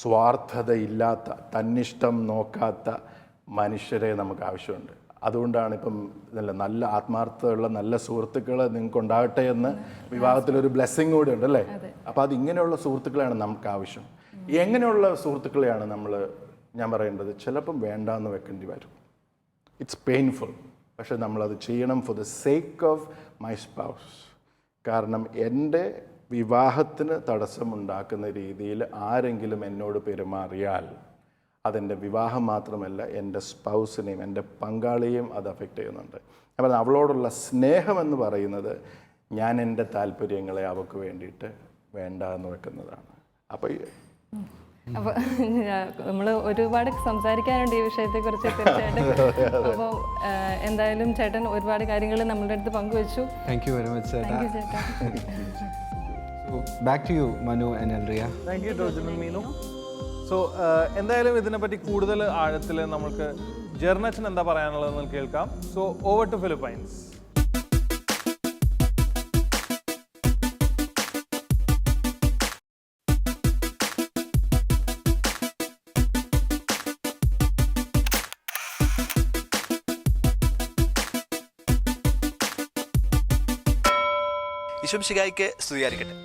സ്വാർത്ഥതയില്ലാത്ത, തന്നിഷ്ടം നോക്കാത്ത മനുഷ്യരെ നമുക്ക് ആവശ്യമുണ്ട്. അതുകൊണ്ടാണ് ഇപ്പം നല്ല ആത്മാർത്ഥമുള്ള നല്ല സുഹൃത്തുക്കൾ നിങ്ങൾക്ക് ഉണ്ടാകട്ടെ എന്ന് വിവാഹത്തിലൊരു ബ്ലെസ്സിങ് കൂടെ ഉണ്ട്, അല്ലേ? അപ്പോൾ അത് ഇങ്ങനെയുള്ള സുഹൃത്തുക്കളാണ് നമുക്ക് ആവശ്യം. എങ്ങനെയുള്ള സുഹൃത്തുക്കളെയാണ് ഞാൻ പറയേണ്ടത്? ചിലപ്പം വേണ്ടാന്ന് വെക്കേണ്ടി വരും. It's painful. പക്ഷെ നമ്മളത് ചെയ്യണം for the sake of my spouse. കാരണം എൻ്റെ വിവാഹത്തിന് തടസ്സമുണ്ടാക്കുന്ന രീതിയിൽ ആരെങ്കിലും എന്നോട് പെരുമാറിയാൽ അതെൻ്റെ വിവാഹം മാത്രമല്ല എൻ്റെ സ്പൗസിനെയും എൻ്റെ പങ്കാളിയെയും അത് അഫക്റ്റ് ചെയ്യുന്നുണ്ട്. അപ്പം അവളോടുള്ള സ്നേഹമെന്ന് പറയുന്നത് ഞാൻ എൻ്റെ താല്പര്യങ്ങളെ അവൾക്ക് വേണ്ടിയിട്ട് വേണ്ട എന്ന് വെക്കുന്നതാണ്. അപ്പോൾ നമ്മൾ ഒരുപാട് സംസാരിക്കാനുണ്ട് ഈ വിഷയത്തെക്കുറിച്ച് തീർച്ചയായിട്ടും. അപ്പോൾ എന്തായാലും ചേട്ടൻ ഒരുപാട് കാര്യങ്ങൾ നമ്മളുടെ അടുത്ത് പങ്കുവച്ചു. താങ്ക് യു വെരി മച്ച് ചേട്ടാ. Back to you Manu and Elria. Thank you Tojan and Meenu. So എന്തായാലും ഇതിനെപ്പറ്റി കൂടുതൽ ആഴത്തിൽ നമുക്ക് ജെർണച്ചൻ എന്താ പറയാനുള്ളതെന്ന് കേൾക്കാം. So over to Philippines. ഈശോമിശിഹായ്ക്ക് സ്തുതിയായിരിക്കട്ടെ.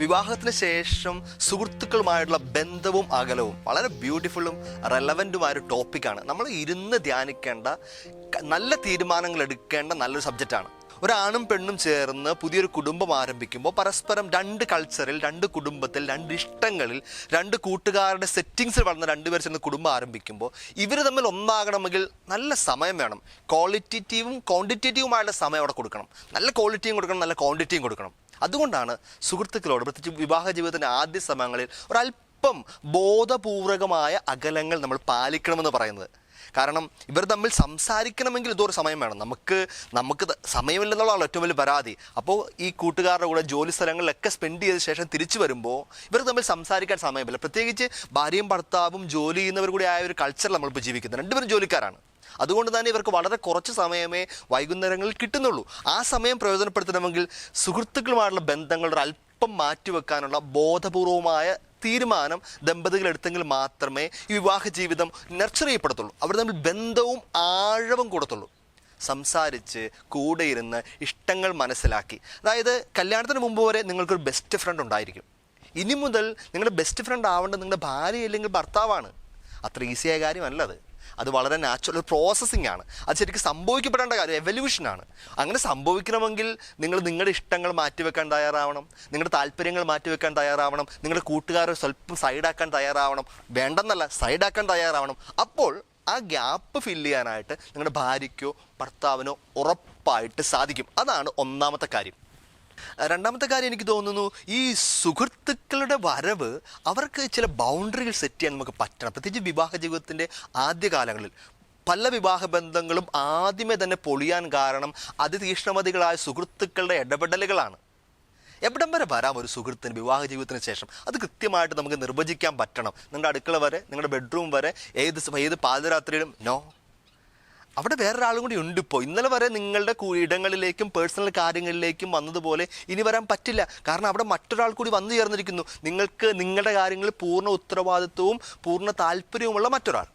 വിവാഹത്തിന് ശേഷം സുഹൃത്തുക്കളുമായുള്ള ബന്ധവും അകലവും വളരെ ബ്യൂട്ടിഫുള്ളും റെലവൻറ്റുമായ ഒരു ടോപ്പിക്കാണ്. നമ്മൾ ഇരുന്ന് ധ്യാനിക്കേണ്ട, നല്ല തീരുമാനങ്ങൾ എടുക്കേണ്ട നല്ലൊരു സബ്ജക്റ്റാണ്. ഒരാണും പെണ്ണും ചേർന്ന് പുതിയൊരു കുടുംബം ആരംഭിക്കുമ്പോൾ പരസ്പരം 2 കൾച്ചറിൽ, 2 കുടുംബത്തിൽ, 2 ഇഷ്ടങ്ങളിൽ, 2 കൂട്ടുകാരുടെ സെറ്റിങ്സിൽ വളർന്ന 2 പേർ ചേർന്ന് കുടുംബം ആരംഭിക്കുമ്പോൾ ഇവർ തമ്മിൽ ഒന്നാകണമെങ്കിൽ നല്ല സമയം വേണം. ക്വാളിറ്റേറ്റീവും ക്വാണ്ടിറ്റേറ്റീവുമായുള്ള സമയം അവിടെ കൊടുക്കണം. നല്ല ക്വാളിറ്റിയും കൊടുക്കണം, നല്ല ക്വാണ്ടിറ്റിയും കൊടുക്കണം. അതുകൊണ്ടാണ് സുഹൃത്തുക്കളോട്, പ്രത്യേകിച്ച് വിവാഹ ജീവിതത്തിൻ്റെ ആദ്യ സമയങ്ങളിൽ ഒരല്പം ബോധപൂർവകമായ അകലങ്ങൾ നമ്മൾ പാലിക്കണമെന്ന് പറയുന്നത്. കാരണം ഇവർ തമ്മിൽ സംസാരിക്കണമെങ്കിൽ ഇതൊരു സമയം വേണം. നമുക്ക് സമയമില്ലെന്നുള്ളതാണ് ഏറ്റവും വലിയ പരാതി. അപ്പോൾ ഈ കൂട്ടുകാരുടെ കൂടെ ജോലി സ്ഥലങ്ങളിലൊക്കെ സ്പെൻഡ് ചെയ്ത ശേഷം തിരിച്ചു വരുമ്പോൾ ഇവർ തമ്മിൽ സംസാരിക്കാൻ സമയമില്ല. പ്രത്യേകിച്ച് ഭാര്യയും ഭർത്താവും ജോലി ചെയ്യുന്നവർ കൂടി ആയ ഒരു കൾച്ചറിൽ നമ്മളിപ്പോൾ ജീവിക്കുന്നത്. 2 പേരും ജോലിക്കാരാണ്. അതുകൊണ്ട് തന്നെ ഇവർക്ക് വളരെ കുറച്ച് സമയമേ വൈകുന്നേരങ്ങളിൽ കിട്ടുന്നുള്ളൂ. ആ സമയം പ്രയോജനപ്പെടുത്തണമെങ്കിൽ സുഹൃത്തുക്കളുമായുള്ള ബന്ധങ്ങളുടെ അല്പം മാറ്റിവെക്കാനുള്ള ബോധപൂർവമായ തീരുമാനം ദമ്പതികൾ എടുത്തെങ്കിൽ മാത്രമേ ഈ വിവാഹ ജീവിതം നർച്ചർ ചെയ്യപ്പെടത്തുള്ളൂ. അവർ തമ്മിൽ ബന്ധവും ആഴവും കൊടുത്തുള്ളൂ. സംസാരിച്ച് കൂടെ ഇരുന്ന് ഇഷ്ടങ്ങൾ മനസ്സിലാക്കി. അതായത് കല്യാണത്തിന് മുമ്പ് വരെ നിങ്ങൾക്കൊരു ബെസ്റ്റ് ഫ്രണ്ട് ഉണ്ടായിരിക്കും. ഇനി മുതൽ നിങ്ങളുടെ ബെസ്റ്റ് ഫ്രണ്ട് ആവേണ്ടത് നിങ്ങളുടെ ഭാര്യ അല്ലെങ്കിൽ ഭർത്താവാണ്. അത്ര ഈസിയായ കാര്യമല്ല അത്. അത് വളരെ നാച്ചുറൽ പ്രോസസ്സിംഗ് ആണ്. അത് ശരിക്കും സംഭവിക്കപ്പെടേണ്ട കാര്യം, എവല്യൂഷനാണ്. അങ്ങനെ സംഭവിക്കണമെങ്കിൽ നിങ്ങൾ നിങ്ങളുടെ ഇഷ്ടങ്ങൾ മാറ്റിവെക്കാൻ തയ്യാറാവണം, നിങ്ങളുടെ താല്പര്യങ്ങൾ മാറ്റിവെക്കാൻ തയ്യാറാവണം, നിങ്ങളുടെ കൂട്ടുകാരെ സ്വല്പം സൈഡാക്കാൻ തയ്യാറാവണം. വേണ്ടെന്നല്ല, സൈഡാക്കാൻ തയ്യാറാവണം. അപ്പോൾ ആ ഗ്യാപ്പ് ഫില്ല് ചെയ്യാനായിട്ട് നിങ്ങളുടെ ഭാര്യയ്ക്കോ ഭർത്താവിനോ ഉറപ്പായിട്ട് സാധിക്കും. അതാണ് ഒന്നാമത്തെ കാര്യം. രണ്ടാമത്തെ കാര്യം, എനിക്ക് തോന്നുന്നു ഈ സുഹൃത്തുക്കളുടെ വരവ് അവർക്ക് ചില ബൗണ്ടറികൾ സെറ്റ് ചെയ്യാൻ നമുക്ക് പറ്റണം. പ്രത്യേകിച്ച് വിവാഹ ജീവിതത്തിൻ്റെ ആദ്യകാലങ്ങളിൽ പല വിവാഹ ബന്ധങ്ങളും ആദ്യമേ തന്നെ പൊളിയാൻ കാരണം അതിതീക്ഷ്ണമതികളായ സുഹൃത്തുക്കളുടെ ഇടപെടലുകളാണ്. എവിടം വരെ വരാം ഒരു സുഹൃത്തിന് വിവാഹ ജീവിതത്തിന് ശേഷം? അത് കൃത്യമായിട്ട് നമുക്ക് നിർവചിക്കാൻ പറ്റണം. നിങ്ങളുടെ അടുക്കള വരെ, നിങ്ങളുടെ ബെഡ്റൂം വരെ, ഏത് പാതിരാത്രിയിലും നോ. അവിടെ വേറൊരാളും കൂടി ഉണ്ട്. ഇപ്പോൾ ഇന്നലെ വരെ നിങ്ങളുടെ ഇടങ്ങളിലേക്കും പേഴ്സണൽ കാര്യങ്ങളിലേക്കും വന്നതുപോലെ ഇനി വരാൻ പറ്റില്ല. കാരണം അവിടെ മറ്റൊരാൾ കൂടി വന്നു ചേർന്നിരിക്കുന്നു. നിങ്ങൾക്ക് നിങ്ങളുടെ കാര്യങ്ങളിൽ പൂർണ്ണ ഉത്തരവാദിത്വവും പൂർണ്ണ താല്പര്യവുമുള്ള മറ്റൊരാൾ.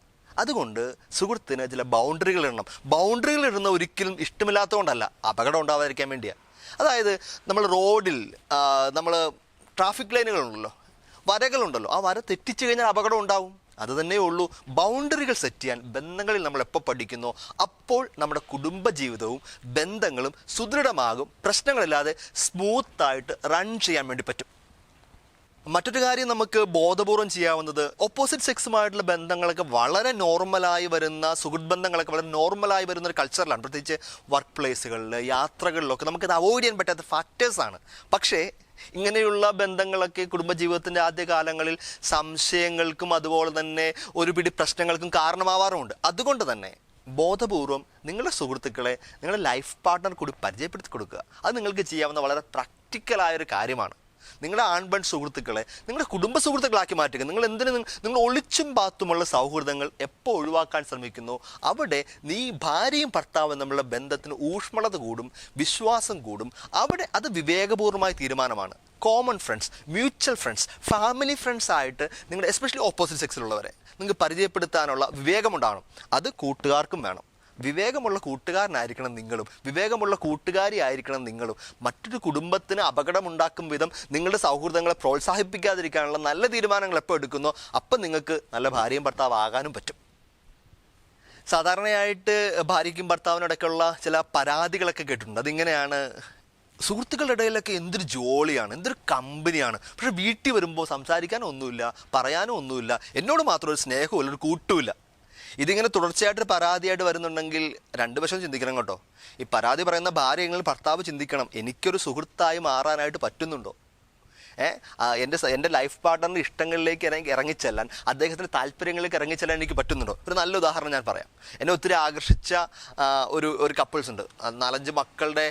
അതുകൊണ്ട് സുഹൃത്തിന് ചില ബൗണ്ടറികൾ ഇടണം. ബൗണ്ടറികൾ ഇടുന്ന ഒരിക്കലും ഇഷ്ടമില്ലാത്തതുകൊണ്ടല്ല, അപകടം ഉണ്ടാവാതിരിക്കാൻ വേണ്ടിയാണ്. അതായത് നമ്മൾ റോഡിൽ നമ്മൾ ട്രാഫിക് ലൈനുകളുണ്ടല്ലോ, വരകളുണ്ടല്ലോ, ആ വര തെറ്റിച്ചു കഴിഞ്ഞാൽ അപകടം ഉണ്ടാവും. അത് തന്നെ ഉള്ളൂ. ബൗണ്ടറികൾ സെറ്റ് ചെയ്യാൻ ബന്ധങ്ങളിൽ നമ്മൾ എപ്പോൾ പഠിക്കുന്നോ അപ്പോൾ നമ്മുടെ കുടുംബജീവിതവും ബന്ധങ്ങളും സുദൃഢമാകും. പ്രശ്നങ്ങളില്ലാതെ സ്മൂത്തായിട്ട് റൺ ചെയ്യാൻ വേണ്ടി പറ്റും. മറ്റൊരു കാര്യം നമുക്ക് ബോധപൂർവം ചെയ്യാവുന്നത്, ഓപ്പോസിറ്റ് സെക്സുമായിട്ടുള്ള ബന്ധങ്ങളൊക്കെ വളരെ നോർമലായി വരുന്ന, സുഹൃത്ത് ബന്ധങ്ങളൊക്കെ വളരെ നോർമലായി വരുന്ന ഒരു കൾച്ചറിലാണ്. പ്രത്യേകിച്ച് വർക്ക് പ്ലേസുകളിൽ, യാത്രകളിലൊക്കെ നമുക്കത് അവോയ്ഡ് ചെയ്യാൻ പറ്റാത്ത ഫാക്ടേഴ്സാണ്. പക്ഷേ ഇങ്ങനെയുള്ള ബന്ധങ്ങളൊക്കെ കുടുംബജീവിതത്തിൻ്റെ ആദ്യകാലങ്ങളിൽ സംശയങ്ങൾക്കും അതുപോലെ തന്നെ ഒരു പിടി പ്രശ്നങ്ങൾക്കും കാരണമാവാറുമുണ്ട്. അതുകൊണ്ട് തന്നെ ബോധപൂർവം നിങ്ങളുടെ സുഹൃത്തുക്കളെ നിങ്ങളുടെ ലൈഫ് പാർട്ട്ണർ കൂടി പരിചയപ്പെടുത്തി കൊടുക്കുക. അത് നിങ്ങൾക്ക് ചെയ്യാവുന്ന വളരെ പ്രാക്ടിക്കലായൊരു കാര്യമാണ്. നിങ്ങളുടെ ആൺപെൺ സുഹൃത്തുക്കളെ നിങ്ങളുടെ കുടുംബ സുഹൃത്തുക്കളാക്കി മാറ്റുക. നിങ്ങൾ ഒളിച്ചും പാത്തുമുള്ള സൗഹൃദങ്ങൾ എപ്പോൾ ഒഴിവാക്കാൻ ശ്രമിക്കുന്നു, അവിടെ നീ ഭാര്യയും ഭർത്താവും തമ്മിലുള്ള ബന്ധത്തിന് ഊഷ്മളത കൂടും, വിശ്വാസം കൂടും. അവിടെ അത് വിവേകപൂർവമായ തീരുമാനമാണ്. Common friends, mutual friends, family friends ആയിട്ട് നിങ്ങളുടെ എസ്പെഷ്യലി ഓപ്പോസിറ്റ് സെക്സിലുള്ളവരെ നിങ്ങൾക്ക് പരിചയപ്പെടുത്താനുള്ള വിവേകമുണ്ടാകണം. അത് കൂട്ടുകാർക്കും വേണം. വിവേകമുള്ള കൂട്ടുകാരനായിരിക്കണം നിങ്ങളും, വിവേകമുള്ള കൂട്ടുകാരി ആയിരിക്കണം നിങ്ങളും. മറ്റൊരു കുടുംബത്തിന് അപകടമുണ്ടാക്കും വിധം നിങ്ങളുടെ സൗഹൃദങ്ങളെ പ്രോത്സാഹിപ്പിക്കാതിരിക്കാനുള്ള നല്ല തീരുമാനങ്ങൾ എപ്പോൾ എടുക്കുന്നോ അപ്പം നിങ്ങൾക്ക് നല്ല ഭാര്യയും ഭർത്താവ് ആകാനും പറ്റും. സാധാരണയായിട്ട് ഭാര്യയ്ക്കും ഭർത്താവിനോടൊക്കെയുള്ള ചില പരാതികളൊക്കെ കേട്ടിട്ടുണ്ട്. അതിങ്ങനെയാണ്, സുഹൃത്തുക്കളുടെ ഇടയിലൊക്കെ എന്തൊരു ജോളിയാണ്, എന്തൊരു കമ്പനിയാണ്, പക്ഷെ വീട്ടിൽ വരുമ്പോൾ സംസാരിക്കാനോ ഒന്നുമില്ല, പറയാനോ ഒന്നുമില്ല, എന്നോട് മാത്രം ഒരു സ്നേഹമില്ല, ഒരു കൂട്ടുമില്ല. ഇതിങ്ങനെ തുടർച്ചയായിട്ട് പരാതിയായിട്ട് വരുന്നുണ്ടെങ്കിൽ 2 വശം ചിന്തിക്കണം കേട്ടോ. ഈ പരാതി പറയുന്ന ഭാര്യയെങ്കിൽ ഭർത്താവ് ചിന്തിക്കണം, എനിക്കൊരു സുഹൃത്തായി മാറാനായിട്ട് പറ്റുന്നുണ്ടോ? എൻ്റെ ലൈഫ് പാർട്ട്ണറിൻ്റെ ഇഷ്ടങ്ങളിലേക്ക് ഇറങ്ങിച്ചെല്ലാൻ, അദ്ദേഹത്തിൻ്റെ താല്പര്യങ്ങളിലേക്ക് ഇറങ്ങിച്ചെല്ലാൻ എനിക്ക് പറ്റുന്നുണ്ടോ? ഒരു നല്ല ഉദാഹരണം ഞാൻ പറയാം. എന്നെ ഒത്തിരി ആകർഷിച്ച ഒരു കപ്പിൾസ് ഉണ്ട്. 4-5 മക്കളുടെ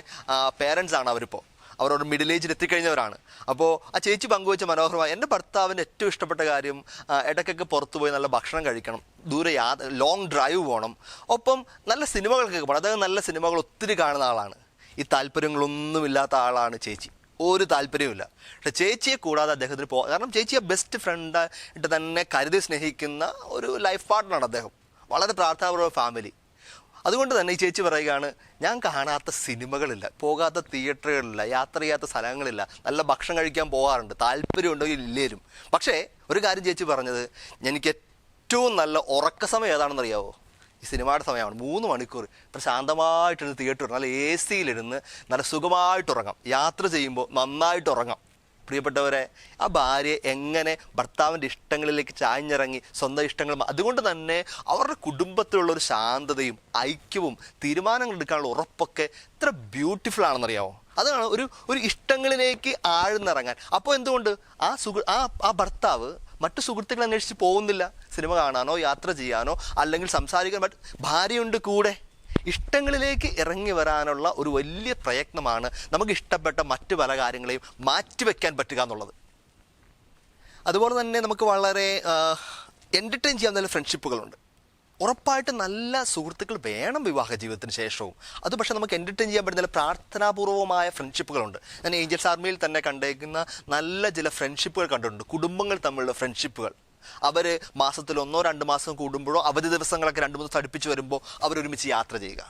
പേരൻസ് ആണ് അവരിപ്പോൾ. അവരോട് മിഡിൽ ഏജിൽ എത്തിക്കഴിഞ്ഞവരാണ്. അപ്പോൾ ആ ചേച്ചി പങ്കുവെച്ച മനോഹരമായി, എൻ്റെ ഭർത്താവിന് ഏറ്റവും ഇഷ്ടപ്പെട്ട കാര്യം ഇടയ്ക്കൊക്കെ പുറത്തു പോയി നല്ല ഭക്ഷണം കഴിക്കണം, ദൂരെ ലോങ് ഡ്രൈവ് പോകണം, ഒപ്പം നല്ല സിനിമകൾക്കൊക്കെ പോകണം. അദ്ദേഹം നല്ല സിനിമകൾ ഒത്തിരി കാണുന്ന ആളാണ്. ഈ താല്പര്യങ്ങളൊന്നുമില്ലാത്ത ആളാണ് ചേച്ചി. ഒരു താല്പര്യവുമില്ല. പക്ഷെ ചേച്ചിയെ കൂടാതെ അദ്ദേഹത്തിന് കാരണം ചേച്ചിയെ ബെസ്റ്റ് ഫ്രണ്ടായിട്ട് തന്നെ കരുതി സ്നേഹിക്കുന്ന ഒരു ലൈഫ് പാർട്ട്ണറാണ് അദ്ദേഹം. വളരെ പ്രാർത്ഥനാപൂർവ്വ ഫാമിലി. അതുകൊണ്ട് തന്നെ ഈ ചേച്ചി പറയുകയാണ്, ഞാൻ കാണാത്ത സിനിമകളില്ല, പോകാത്ത തിയേറ്ററുകളില്ല, യാത്ര ചെയ്യാത്ത സ്ഥലങ്ങളില്ല, നല്ല ഭക്ഷണം കഴിക്കാൻ പോകാറുണ്ട്, താല്പര്യമുണ്ടെങ്കിൽ ഇല്ലേരും. പക്ഷേ ഒരു കാര്യം ചേച്ചി പറഞ്ഞത്, എനിക്ക് ഏറ്റവും നല്ല ഉറക്ക സമയം ഏതാണെന്നറിയാവോ? ഈ സിനിമയുടെ സമയമാണ് 3 മണിക്കൂർ ഇത്ര ശാന്തമായിട്ടിരുന്ന് തിയേറ്റർ നല്ല AC-യിലിരുന്ന് നല്ല സുഖമായിട്ട് ഉറങ്ങാം. യാത്ര ചെയ്യുമ്പോൾ നന്നായിട്ട് ഉറങ്ങാം. പ്രിയപ്പെട്ടവരെ, ആ ഭാര്യ എങ്ങനെ ഭർത്താവിൻ്റെ ഇഷ്ടങ്ങളിലേക്ക് ചാഞ്ഞിറങ്ങി സ്വന്തം ഇഷ്ടങ്ങൾ, അതുകൊണ്ട് തന്നെ അവരുടെ കുടുംബത്തിലുള്ളൊരു ശാന്തതയും ഐക്യവും തീരുമാനങ്ങൾ എടുക്കാനുള്ള ഉറപ്പൊക്കെ എത്ര ബ്യൂട്ടിഫുൾ ആണെന്നറിയാമോ? അതാണ് ഒരു ഇഷ്ടങ്ങളിലേക്ക് ആഴ്ന്നിറങ്ങാൻ. അപ്പോൾ എന്തുകൊണ്ട് ആ ഭർത്താവ് മറ്റു സുഹൃത്തുക്കളെ അന്വേഷിച്ച് പോകുന്നില്ല, സിനിമ കാണാനോ യാത്ര ചെയ്യാനോ അല്ലെങ്കിൽ സംസാരിക്കാൻ. ഭാര്യയുണ്ട് കൂടെ. ഇഷ്ടങ്ങളിലേക്ക് ഇറങ്ങി വരാനുള്ള ഒരു വലിയ പ്രയത്നമാണ് നമുക്ക് ഇഷ്ടപ്പെട്ട മറ്റു പല കാര്യങ്ങളെയും മാറ്റിവെക്കാൻ പറ്റുക എന്നുള്ളത്. അതുപോലെ തന്നെ നമുക്ക് വളരെ എൻ്റർടൈൻ ചെയ്യാൻ നല്ല ഫ്രണ്ട്ഷിപ്പുകളുണ്ട്. ഉറപ്പായിട്ടും നല്ല സുഹൃത്തുക്കൾ വേണം വിവാഹ ജീവിതത്തിന് ശേഷവും. അത് പക്ഷേ നമുക്ക് എൻ്റർടൈൻ ചെയ്യാൻ പറ്റുന്ന പ്രാർത്ഥനാപൂർവമായ ഫ്രണ്ട്ഷിപ്പുകളുണ്ട്. ഞാൻ ഏഞ്ചൽസ് ആർമിയിൽ തന്നെ കണ്ടേക്കുന്ന നല്ല ചില ഫ്രണ്ട്ഷിപ്പുകൾ കണ്ടിട്ടുണ്ട്. കുടുംബങ്ങൾ തമ്മിലുള്ള ഫ്രണ്ട്ഷിപ്പുകൾ. അവർ മാസത്തിൽ 1-2 മാസം കൂടുമ്പോഴോ അവധി ദിവസങ്ങളൊക്കെ 2-3 ദിവസം അടുപ്പിച്ച് വരുമ്പോൾ അവരൊരുമിച്ച് യാത്ര ചെയ്യുക,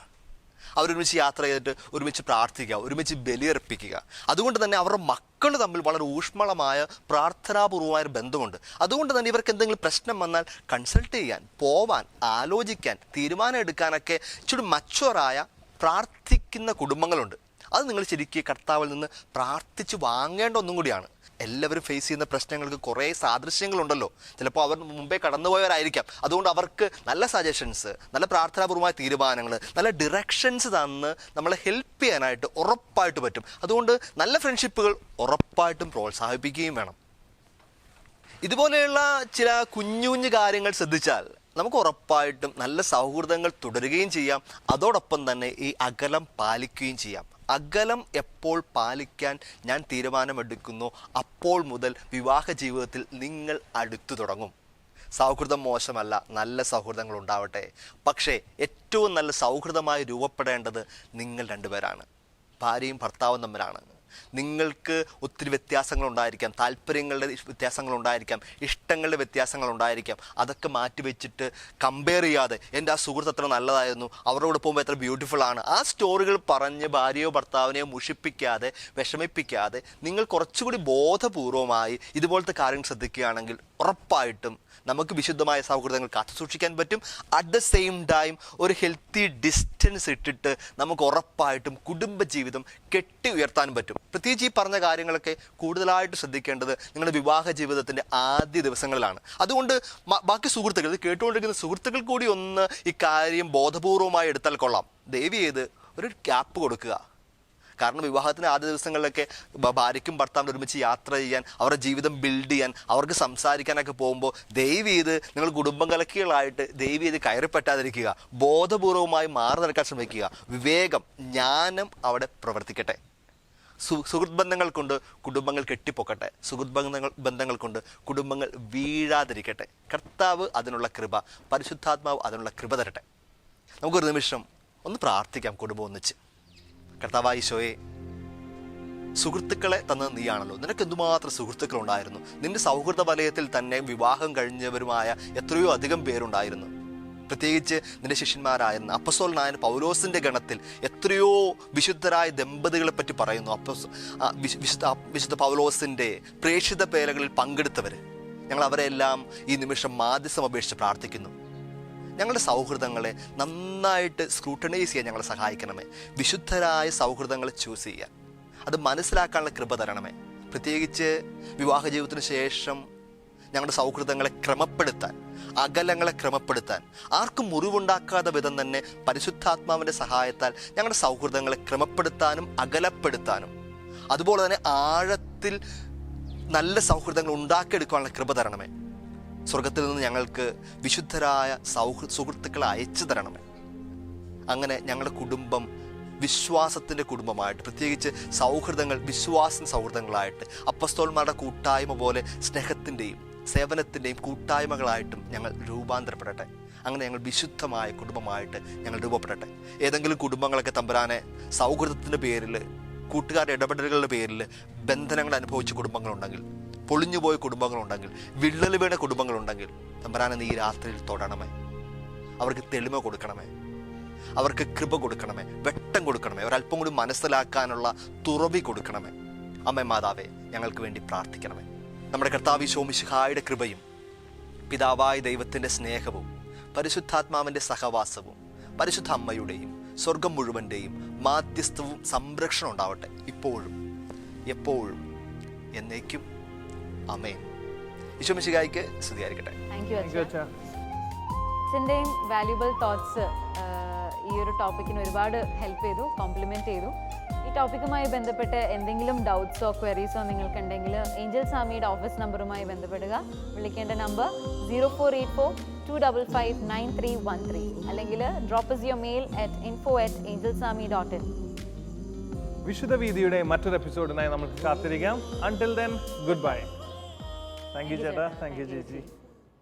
അവരൊരുമിച്ച് യാത്ര ചെയ്തിട്ട് ഒരുമിച്ച് പ്രാർത്ഥിക്കുക, ഒരുമിച്ച് ബലിയർപ്പിക്കുക. അതുകൊണ്ട് തന്നെ അവരുടെ മക്കൾ തമ്മിൽ വളരെ ഊഷ്മളമായ പ്രാർത്ഥനാപൂർവമായ ഒരു ബന്ധമുണ്ട്. അതുകൊണ്ട് തന്നെ ഇവർക്ക് എന്തെങ്കിലും പ്രശ്നം വന്നാൽ കൺസൾട്ട് ചെയ്യാൻ, പോവാൻ, ആലോചിക്കാൻ, തീരുമാനം എടുക്കാനൊക്കെ ഇച്ചിരി മച്ചുവറായ പ്രാർത്ഥിക്കുന്ന കുടുംബങ്ങളുണ്ട്. അത് നിങ്ങൾ ശരിക്കും കർത്താവിൽ നിന്ന് പ്രാർത്ഥിച്ച് വാങ്ങേണ്ട ഒന്നും കൂടിയാണ്. എല്ലാവരും ഫേസ് ചെയ്യുന്ന പ്രശ്നങ്ങൾക്ക് കുറേ സാദൃശ്യങ്ങളുണ്ടല്ലോ. ചിലപ്പോൾ അവർ മുമ്പേ കടന്നുപോയവരായിരിക്കാം. അതുകൊണ്ട് അവർക്ക് നല്ല സജഷൻസ്, നല്ല പ്രാർത്ഥനാപൂർവമായ തീരുമാനങ്ങൾ, നല്ല ഡിറക്ഷൻസ് തന്ന് നമ്മളെ ഹെൽപ്പ് ചെയ്യാനായിട്ട് ഉറപ്പായിട്ട് പറ്റും. അതുകൊണ്ട് നല്ല ഫ്രണ്ട്ഷിപ്പുകൾ ഉറപ്പായിട്ടും പ്രോത്സാഹിപ്പിക്കുകയും വേണം. ഇതുപോലെയുള്ള ചില കുഞ്ഞു കുഞ്ഞു കാര്യങ്ങൾ ശ്രദ്ധിച്ചാൽ നമുക്ക് ഉറപ്പായിട്ടും നല്ല സൗഹൃദങ്ങൾ തുടരുകയും ചെയ്യാം. അതോടൊപ്പം തന്നെ ഈ അകലം പാലിക്കുകയും ചെയ്യാം. അകലം എപ്പോൾ പാലിക്കാൻ ഞാൻ തീരുമാനമെടുക്കുന്നു അപ്പോൾ മുതൽ വിവാഹ ജീവിതത്തിൽ നിങ്ങൾ അടുത്തു തുടങ്ങും. സൗഹൃദം മോശമല്ല, നല്ല സൗഹൃദങ്ങൾ ഉണ്ടാവട്ടെ. പക്ഷേ ഏറ്റവും നല്ല സൗഹൃദമായി രൂപപ്പെടേണ്ടത് നിങ്ങൾ രണ്ടുപേരാണ്, ഭാര്യയും ഭർത്താവും തമ്മിലാണ്. നിങ്ങൾക്ക് ഒത്തിരി വ്യത്യാസങ്ങളുണ്ടായിരിക്കാം, താല്പര്യങ്ങളുടെ വ്യത്യാസങ്ങളുണ്ടായിരിക്കാം, ഇഷ്ടങ്ങളുടെ വ്യത്യാസങ്ങളുണ്ടായിരിക്കാം. അതൊക്കെ മാറ്റിവെച്ചിട്ട് കമ്പയർ ചെയ്യാതെ എൻ്റെ ആ സുഹൃത്ത് അത്ര നല്ലതായിരുന്നു, അവരോട് പോകുമ്പോൾ എത്ര ബ്യൂട്ടിഫുൾ ആണ്, ആ സ്റ്റോറികൾ പറഞ്ഞ് ഭാര്യയോ ഭർത്താവിനെയോ മുഷിപ്പിക്കാതെ വിഷമിപ്പിക്കാതെ നിങ്ങൾ കുറച്ചുകൂടി ബോധപൂർവമായി ഇതുപോലത്തെ കാര്യങ്ങൾ ശ്രദ്ധിക്കുകയാണെങ്കിൽ ഉറപ്പായിട്ടും നമുക്ക് വിശുദ്ധമായ സൗഹൃദങ്ങൾ കാത്തു സൂക്ഷിക്കാൻ പറ്റും. അറ്റ് ദ സെയിം ടൈം ഒരു ഹെൽത്തി ഡിസ്റ്റൻസ് ഇട്ടിട്ട് നമുക്ക് ഉറപ്പായിട്ടും കുടുംബജീവിതം കെട്ടി ഉയർത്താനും പറ്റും. പ്രത്യേകിച്ച് ഈ പറഞ്ഞ കാര്യങ്ങളൊക്കെ കൂടുതലായിട്ട് ശ്രദ്ധിക്കേണ്ടത് നിങ്ങളുടെ വിവാഹ ജീവിതത്തിൻ്റെ ആദ്യ ദിവസങ്ങളിലാണ്. അതുകൊണ്ട് ബാക്കി സുഹൃത്തുക്കൾ, ഇത് കേട്ടുകൊണ്ടിരിക്കുന്ന സുഹൃത്തുക്കൾ കൂടി ഒന്ന് ഈ കാര്യം ബോധപൂർവമായി എടുത്താൽ കൊള്ളാം. ദയവ് ചെയ്ത് ഒരു ഗ്യാപ്പ് കൊടുക്കുക. കാരണം വിവാഹത്തിന് ആദ്യ ദിവസങ്ങളിലൊക്കെ ഭാര്യയ്ക്കും ഭർത്താവിനും ഒരുമിച്ച് യാത്ര ചെയ്യാൻ, അവരുടെ ജീവിതം ബിൽഡ് ചെയ്യാൻ, അവർക്ക് സംസാരിക്കാനൊക്കെ പോകുമ്പോൾ ദയവ് ചെയ്ത് നിങ്ങൾ കുടുംബം കലക്കികളായിട്ട് ദയവ് ചെയ്ത് കയറിപ്പറ്റാതിരിക്കുക. ബോധപൂർവമായി മാറി നിൽക്കാൻ ശ്രമിക്കുക. വിവേകം, ജ്ഞാനം അവിടെ പ്രവർത്തിക്കട്ടെ. സുഹൃത്ത് ബന്ധങ്ങൾ കൊണ്ട് കുടുംബങ്ങൾ കെട്ടിപ്പൊക്കട്ടെ. ബന്ധങ്ങൾ കൊണ്ട് കുടുംബങ്ങൾ വീഴാതിരിക്കട്ടെ. കർത്താവ് അതിനുള്ള കൃപ, പരിശുദ്ധാത്മാവ് അതിനുള്ള കൃപ തരട്ടെ. നമുക്കൊരു നിമിഷം ഒന്ന് പ്രാർത്ഥിക്കാം കുടുംബം ഒന്നിച്ച്. കർത്താവായ ഈശോയെ, സുഹൃത്തുക്കളെ തന്നത് നീയാണല്ലോ. നിനക്ക് എന്തുമാത്രം സുഹൃത്തുക്കളുണ്ടായിരുന്നു. നിന്റെ സൗഹൃദ വലയത്തിൽ തന്നെ വിവാഹം കഴിഞ്ഞവരുമായ എത്രയോ അധികം പേരുണ്ടായിരുന്നു. പ്രത്യേകിച്ച് നിന്റെ ശിഷ്യന്മാരായിരുന്ന അപ്പസ്തോലനായ പൗലോസിന്റെ ഗണത്തിൽ എത്രയോ വിശുദ്ധരായ ദമ്പതികളെ പറ്റി പറയുന്നു. വിശുദ്ധ പൗലോസിന്റെ പ്രേക്ഷിത പേരകളിൽ പങ്കെടുത്തവർ, ഞങ്ങൾ അവരെല്ലാം ഈ നിമിഷം മാധ്യസ്ഥം അപേക്ഷിച്ച് പ്രാർത്ഥിക്കുന്നു. ഞങ്ങളുടെ സൗഹൃദങ്ങളെ നന്നായിട്ട് സ്ക്രൂട്ടനൈസ് ചെയ്യാൻ ഞങ്ങളെ സഹായിക്കണമേ. വിശുദ്ധരായ സൗഹൃദങ്ങളെ ചൂസ് ചെയ്യാൻ, അത് മനസ്സിലാക്കാനുള്ള കൃപ തരണമേ. പ്രത്യേകിച്ച് വിവാഹ ജീവിതത്തിന് ശേഷം ഞങ്ങളുടെ സൗഹൃദങ്ങളെ ക്രമപ്പെടുത്താൻ, അകലങ്ങളെ ക്രമപ്പെടുത്താൻ, ആർക്കും മുറിവുണ്ടാക്കാത്ത വിധം തന്നെ പരിശുദ്ധാത്മാവിൻ്റെ സഹായത്താൽ ഞങ്ങളുടെ സൗഹൃദങ്ങളെ ക്രമപ്പെടുത്താനും അകലപ്പെടുത്താനും, അതുപോലെ തന്നെ ആഴത്തിൽ നല്ല സൗഹൃദങ്ങൾ ഉണ്ടാക്കിയെടുക്കാനുള്ള കൃപ തരണമേ. സ്വർഗത്തിൽ നിന്ന് ഞങ്ങൾക്ക് വിശുദ്ധരായ സുഹൃത്തുക്കളെ അയച്ചു തരണമേ. അങ്ങനെ ഞങ്ങളുടെ കുടുംബം വിശ്വാസത്തിൻ്റെ കുടുംബമായിട്ട്, പ്രത്യേകിച്ച് സൗഹൃദങ്ങൾ സൗഹൃദങ്ങളായിട്ട്, അപ്പസ്തോലന്മാരുടെ കൂട്ടായ്മ പോലെ സ്നേഹത്തിൻ്റെയും സേവനത്തിൻ്റെയും കൂട്ടായ്മകളായിട്ടും ഞങ്ങൾ രൂപാന്തരപ്പെടട്ടെ. അങ്ങനെ ഞങ്ങൾ വിശുദ്ധമായ കുടുംബമായിട്ട് ഞങ്ങൾ രൂപപ്പെടട്ടെ. ഏതെങ്കിലും കുടുംബങ്ങളൊക്കെ തമ്പുരാനെ സൗഹൃദത്തിൻ്റെ പേരിൽ, കൂട്ടുകാരുടെ ഇടപെടലുകളുടെ പേരിൽ ബന്ധനങ്ങൾ അനുഭവിച്ച കുടുംബങ്ങളുണ്ടെങ്കിൽ, പൊളിഞ്ഞുപോയ കുടുംബങ്ങളുണ്ടെങ്കിൽ, വിള്ളൽ വീണ കുടുംബങ്ങളുണ്ടെങ്കിൽ, തമ്പുരാനെ നീ രാത്രിയിൽ തൊടണമേ. അവർക്ക് തെളിമ കൊടുക്കണമേ, അവർക്ക് കൃപ കൊടുക്കണമേ, വെട്ടം കൊടുക്കണമേ, ഒരല്പം കൂടി മനസ്സിലാക്കാനുള്ള തുറവി കൊടുക്കണമേ. അമ്മേ മാതാവേ, ഞങ്ങൾക്ക് വേണ്ടി പ്രാർത്ഥിക്കണമേ. നമ്മുടെ കർത്താവ് ഈശോ മിശിഹായുടെ കൃപയും പിതാവായ ദൈവത്തിൻ്റെ സ്നേഹവും പരിശുദ്ധാത്മാവിൻ്റെ സഹവാസവും പരിശുദ്ധ അമ്മയുടെയും സ്വർഗം മുഴുവൻ്റെയും മാധ്യസ്ഥവും സംരക്ഷണം ഉണ്ടാവട്ടെ, ഇപ്പോഴും എപ്പോഴും എന്നേക്കും. ആമേൻ. ഈശോ മിശിഹായ്ക്ക് സ്തുതിയായിരിക്കട്ടെ. താങ്ക് യു താങ്ക് യു അച്ഛാ. അച്ഛൻ്റെയും വാല്യുബിൾ തോട്ട്സ് ഈ ഒരു ടോപ്പിക്കിന് ഒരുപാട് ഹെൽപ്പ് ചെയ്തു, കോംപ്ലിമെൻറ്റ് ചെയ്തു. ഈ ടോപ്പിക്കുമായി ബന്ധപ്പെട്ട് എന്തെങ്കിലും ഡൗട്ട്സോ ക്വയറീസോ നിങ്ങൾക്കുണ്ടെങ്കിൽ ഏഞ്ചൽ സാമിയുടെ ഓഫീസ് നമ്പറുമായി ബന്ധപ്പെടുക. വിളിക്കേണ്ട നമ്പർ 0484-255-9313 അല്ലെങ്കിൽ drop us your mail at info@angelsami.in. വിശുദ്ധ വീതിയുടെ മറ്റൊരു എപ്പിസോഡിനായി നമുക്ക് കാത്തിരിക്കാം. Until then, good bye. Thank you ചേട്ടാ, താങ്ക് യു ചേച്ചി.